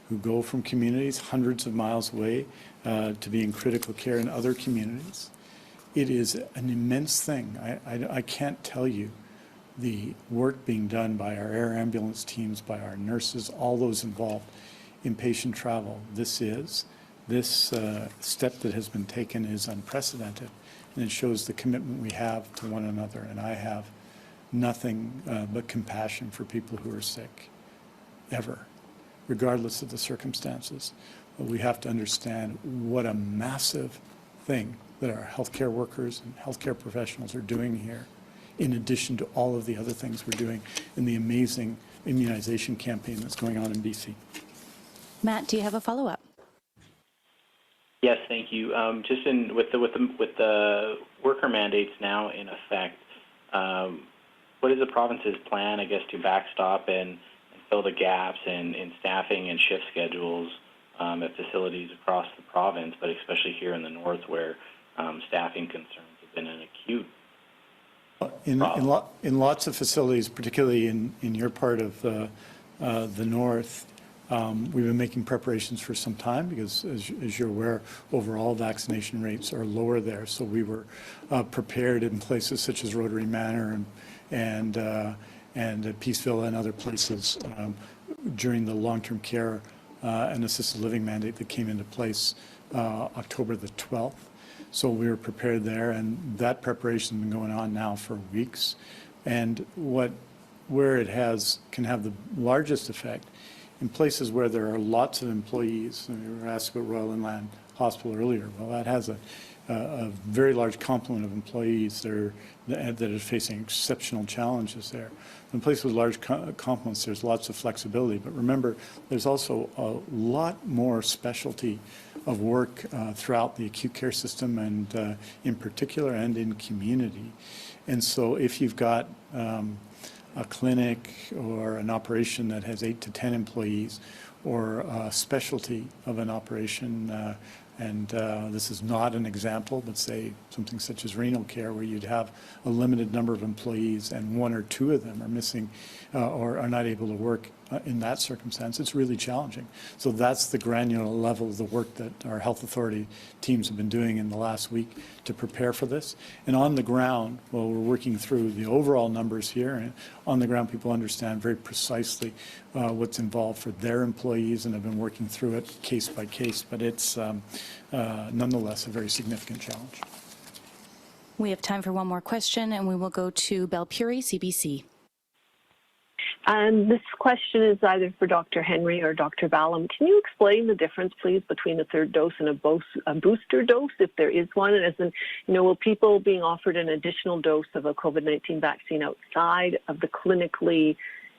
who go from communities hundreds of miles away to be in critical care in other communities. It is an immense thing. I can't tell you the work being done by our air ambulance teams, by our nurses, all those involved in patient travel. This step that has been taken is unprecedented, and it shows the commitment we have to one another. And I have nothing but compassion for people who are sick, ever, regardless of the circumstances. But we have to understand what a massive thing that our healthcare workers and healthcare professionals are doing here, in addition to all of the other things we're doing in the amazing immunization campaign that's going on in BC. Matt, do you have a follow-up? Yes, thank you. Just with the worker mandates now in effect, what is the province's plan, I guess, to backstop and fill the gaps in staffing and shift schedules at facilities across the province, but especially here in the north, where staffing concerns have been an acute problem? In lots of facilities, particularly in your part of the north, we've been making preparations for some time because, as you're aware, overall vaccination rates are lower there. So we were prepared in places such as Rotary Manor and Peaceville and other places during the long-term care and assisted living mandate that came into place October the 12th. So we were prepared there, and that preparation has been going on now for weeks. And what where it can have the largest effect in places where there are lots of employees. We were asked about Royal Inland Hospital earlier. Well, that has a very large complement of employees that are facing exceptional challenges there. In places with large complements, there's lots of flexibility. But remember, there's also a lot more specialty of work throughout the acute care system, and in particular, and in community. And so if you've got a clinic or an operation that has 8 to 10 employees, or a specialty of an operation, and this is not an example, but say something such as renal care, where you'd have a limited number of employees and 1 or 2 of them are missing or are not able to work in that circumstance, it's really challenging. So that's the granular level of the work that our health authority teams have been doing in the last week to prepare for this. And on the ground, while we're working through the overall numbers here, and on the ground people understand very precisely what's involved for their employees and have been working through it case by case, but it's nonetheless a very significant challenge. We have time for one more question, and we will go to Belpuri, CBC. And this question is either for Dr. Henry or Dr. Ballum. Can you explain the difference, please, between a third dose and a booster dose, if there is one? And as in, will people being offered an additional dose of a COVID-19 vaccine outside of the clinically,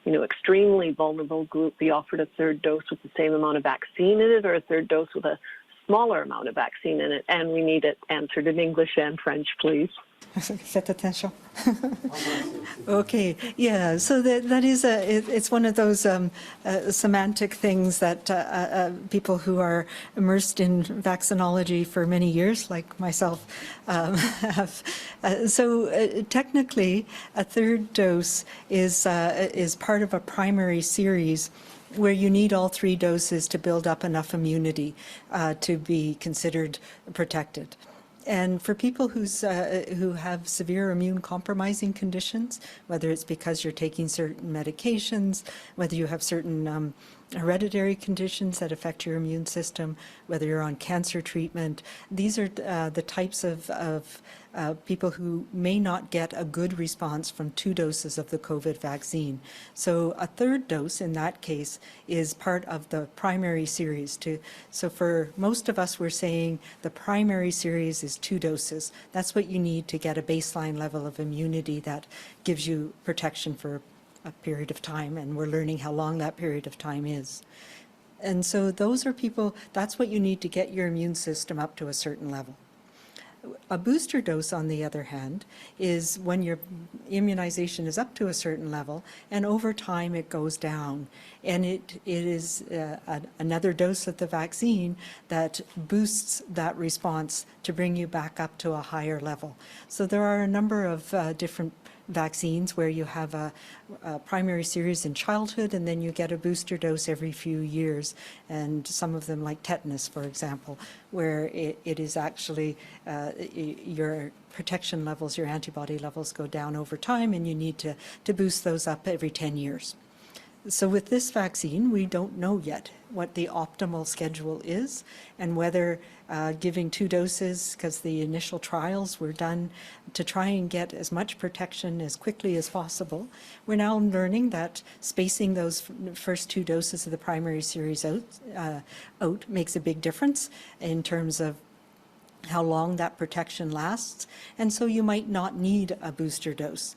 extremely vulnerable group be offered a third dose with the same amount of vaccine in it, or a third dose with a smaller amount of vaccine in it? And we need it answered in English and French, please. Faites attention. Okay, yeah, so that is it's one of those semantic things that people who are immersed in vaccinology for many years, like myself, have. So technically, a third dose is part of a primary series where you need all 3 doses to build up enough immunity to be considered protected. And for people who have severe immune compromising conditions, whether it's because you're taking certain medications, whether you have certain hereditary conditions that affect your immune system, whether you're on cancer treatment, these are the types of people who may not get a good response from 2 doses of the COVID vaccine. So a third dose in that case is part of the primary series. So for most of us, we're saying the primary series is 2 doses. That's what you need to get a baseline level of immunity that gives you protection for a period of time, and we're learning how long that period of time is. And so those are people, that's what you need to get your immune system up to a certain level. A booster dose, on the other hand, is when your immunization is up to a certain level, and over time it goes down. And it is another dose of the vaccine that boosts that response to bring you back up to a higher level. So there are a number of different vaccines where you have a primary series in childhood, and then you get a booster dose every few years, and some of them, like tetanus, for example, where it is actually your protection levels, your antibody levels go down over time, and you need to boost those up every 10 years. So with this vaccine, we don't know yet what the optimal schedule is, and whether giving 2 doses, because the initial trials were done to try and get as much protection as quickly as possible. We're now learning that spacing those first 2 doses of the primary series out makes a big difference in terms of how long that protection lasts, and so you might not need a booster dose.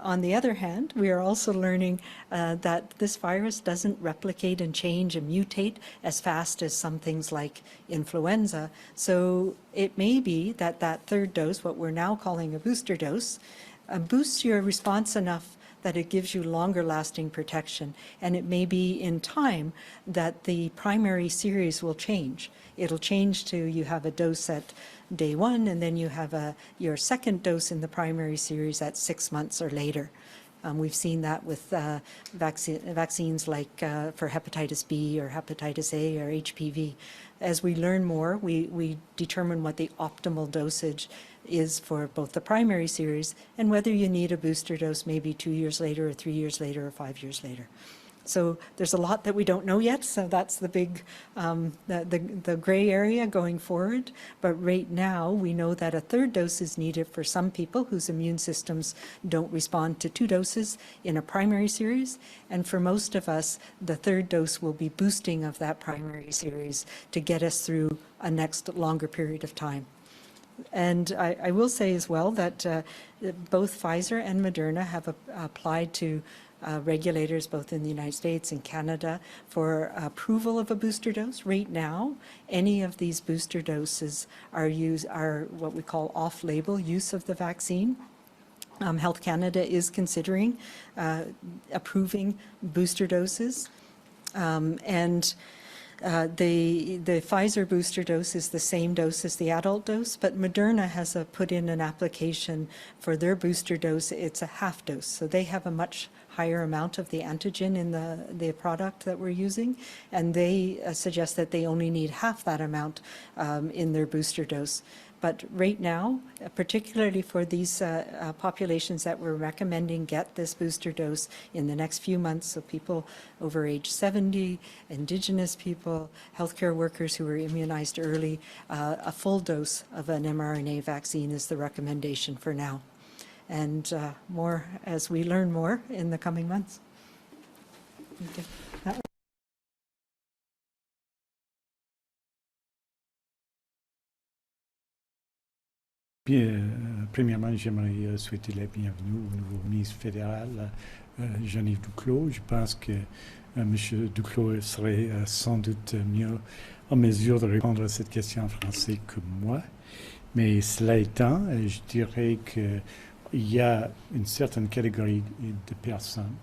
On the other hand, we are also learning that this virus doesn't replicate and change and mutate as fast as some things like influenza. So it may be that that third dose, what we're now calling a booster dose, boosts your response enough that it gives you longer lasting protection. And it may be in time that the primary series will change. It'll change to you have a dose at day 1, and then you have your second dose in the primary series at 6 months or later. We've seen that with vaccines like for hepatitis B or hepatitis A or HPV. As we learn more, we determine what the optimal dosage is for both the primary series and whether you need a booster dose maybe 2 years later or 3 years later or 5 years later. So there's a lot that we don't know yet, so that's the big, the gray area going forward. But right now, we know that a third dose is needed for some people whose immune systems don't respond to 2 doses in a primary series. And for most of us, the third dose will be boosting of that primary series to get us through a next longer period of time. And I will say as well that both Pfizer and Moderna have applied to regulators both in the United States and Canada for approval of a booster dose. Right now, any of these booster doses are what we call off-label use of the vaccine. Health Canada is considering approving booster doses, and the Pfizer booster dose is the same dose as the adult dose, but Moderna has put in an application for their booster dose. It's a half dose, so they have a much higher amount of the antigen in the product that we're using, and they suggest that they only need half that amount in their booster dose. But right now, particularly for these populations that we're recommending get this booster dose in the next few months, so people over age 70, Indigenous people, healthcare workers who were immunized early, a full dose of an mRNA vaccine is the recommendation for now. And more as we learn more in the coming months. Okay. Bien, premièrement, j'aimerais souhaiter la bienvenue au nouveau ministre fédéral, Jean-Yves Duclos. Je pense que M. Duclos serait sans doute mieux en mesure de répondre à cette question en français que moi. Mais cela étant, je dirais qu'il y a une certaine catégorie de personnes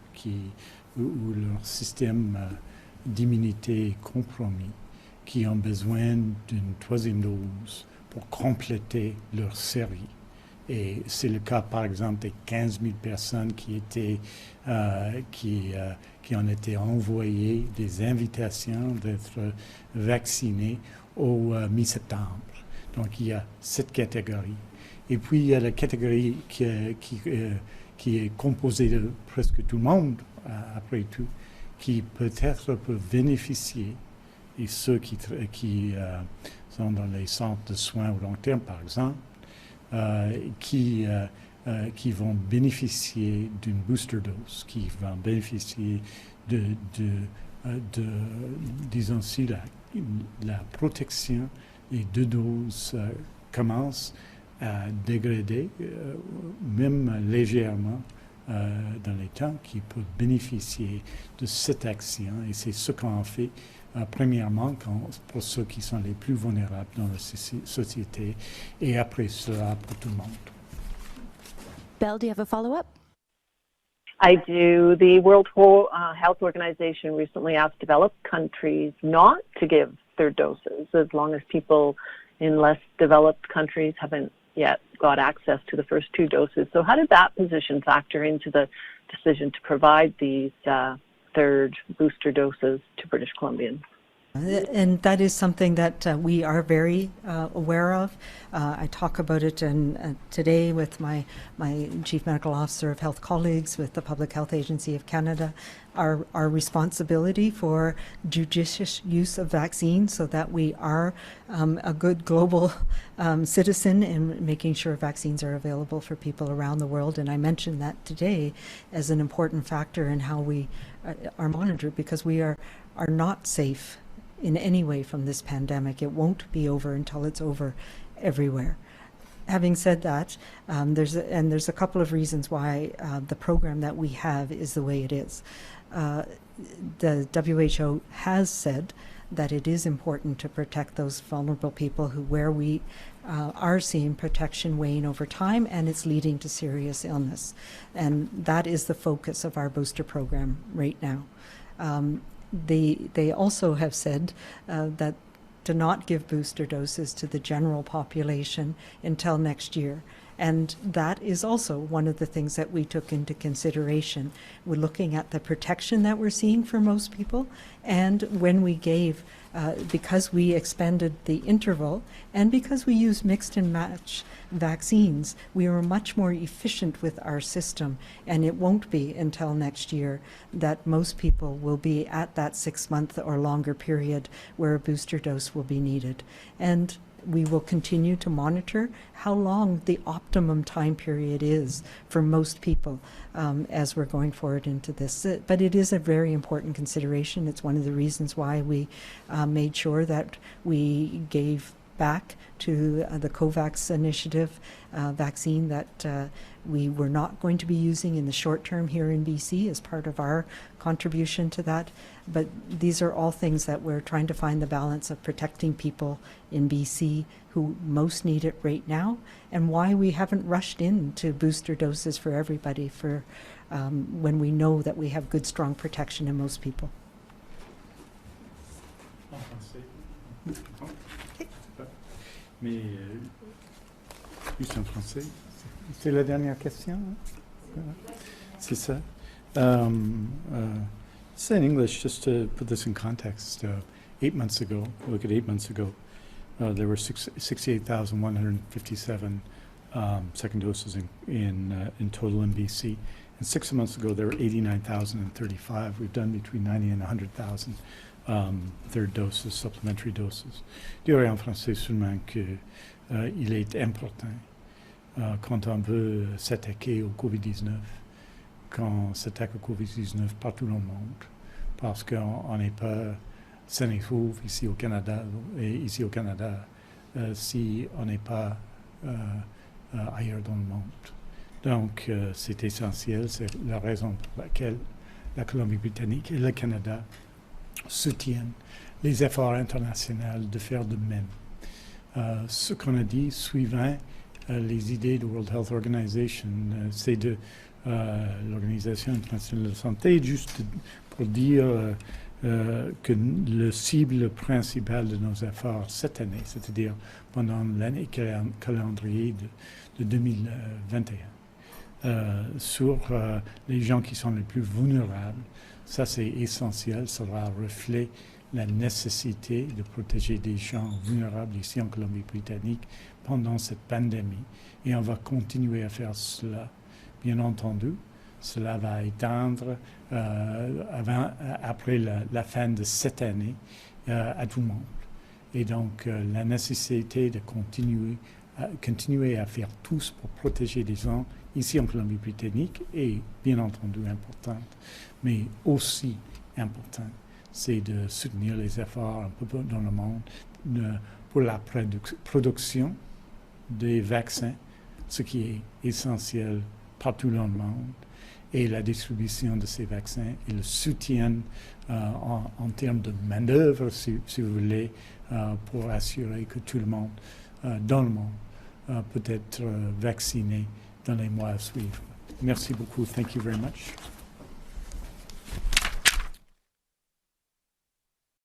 où leur système d'immunité est compromis, qui ont besoin d'une 3e dose pour compléter leur série. Et c'est le cas, par exemple, des 15 000 personnes qui ont été envoyées des invitations d'être vaccinées au mi-septembre. Donc, il y a cette catégorie. Et puis, il y a la catégorie qui est composée de presque tout le monde, après tout, qui peut-être peut bénéficier, et ceux qui sont dans les centres de soins au long terme, par exemple, qui vont bénéficier d'une booster dose, qui vont bénéficier disons si la protection des 2 doses commence à dégrader, même légèrement, dans les temps, qui peuvent bénéficier de cette action. Et c'est ce qu'on fait premièrement pour ceux qui sont les plus vulnérables dans la société, et après cela pour tout le monde. Belle, do you have a follow-up? I do. The World Health Organization recently asked developed countries not to give third doses as long as people in less developed countries haven't yet got access to the first 2 doses. So how did that position factor into the decision to provide these third booster doses to British Columbians? And that is something that we are very aware of. I talk about it today with my Chief Medical Officer of Health colleagues, with the Public Health Agency of Canada, our responsibility for judicious use of vaccines so that we are a good global citizen in making sure vaccines are available for people around the world. And I mentioned that today as an important factor in how we are monitored, because we are not safe in any way from this pandemic. It won't be over until it's over everywhere. Having said that, there's a couple of reasons why the program that we have is the way it is. The WHO has said that it is important to protect those vulnerable people where we are seeing protection wane over time, and it's leading to serious illness. And that is the focus of our booster program right now. They also have said that to not give booster doses to the general population until next year. And that is also one of the things that we took into consideration. We're looking at the protection that we're seeing for most people, and when we gave, because we expanded the interval and because we used mixed and match vaccines, we were much more efficient with our system, and it won't be until next year that most people will be at that 6-month or longer period where a booster dose will be needed. And we will continue to monitor how long the optimum time period is for most people as we're going forward into this. But it is a very important consideration. It's one of the reasons why we made sure that we gave back to the COVAX initiative vaccine that we were not going to be using in the short term here in BC as part of our contribution to that. But these are all things that we're trying to find the balance of protecting people in BC who most need it right now, and why we haven't rushed into booster doses for everybody for when we know that we have good, strong protection in most people. Mais juste en français. C'est la dernière question. C'est ça. Say in English, just to put this in context. 8 months ago, look at 8 months ago, there were 68,157 second doses in total in BC. And 6 months ago, there were 89,035. We've done between 90 and 100,000 third doses, supplementary doses. Je dirais en français seulement qu'il est important quand on veut s'attaquer au COVID-19, quand on s'attaque au COVID-19 partout dans le monde, parce qu'on n'est pas sain et sauf ici au Canada, si on n'est pas ailleurs dans le monde. Donc, c'est essentiel, c'est la raison pour laquelle la Colombie-Britannique et le Canada soutiennent les efforts internationaux de faire de même. Ce qu'on a dit, suivant les idées de World Health Organization, c'est de l'Organisation internationale de la santé, juste pour dire que le cible principal de nos efforts cette année, c'est-à-dire pendant l'année calendrier de 2021, sur les gens qui sont les plus vulnérables, ça c'est essentiel, ça va refléter la nécessité de protéger des gens vulnérables ici en Colombie-Britannique pendant cette pandémie. Et on va continuer à faire cela. Bien entendu, cela va éteindre après la fin de cette année à tout le monde. Et donc, la nécessité de continuer à faire tous pour protéger les gens ici en Colombie-Britannique est bien entendu importante, mais aussi important, c'est de soutenir les efforts un peu dans le monde pour la production des vaccins, ce qui est essentiel partout dans le monde, et la distribution de ces vaccins et le soutien en termes de main-d'œuvre, si vous voulez, pour assurer que tout le monde dans le monde peut être vacciné dans les mois à suivre. Merci beaucoup. Thank you very much.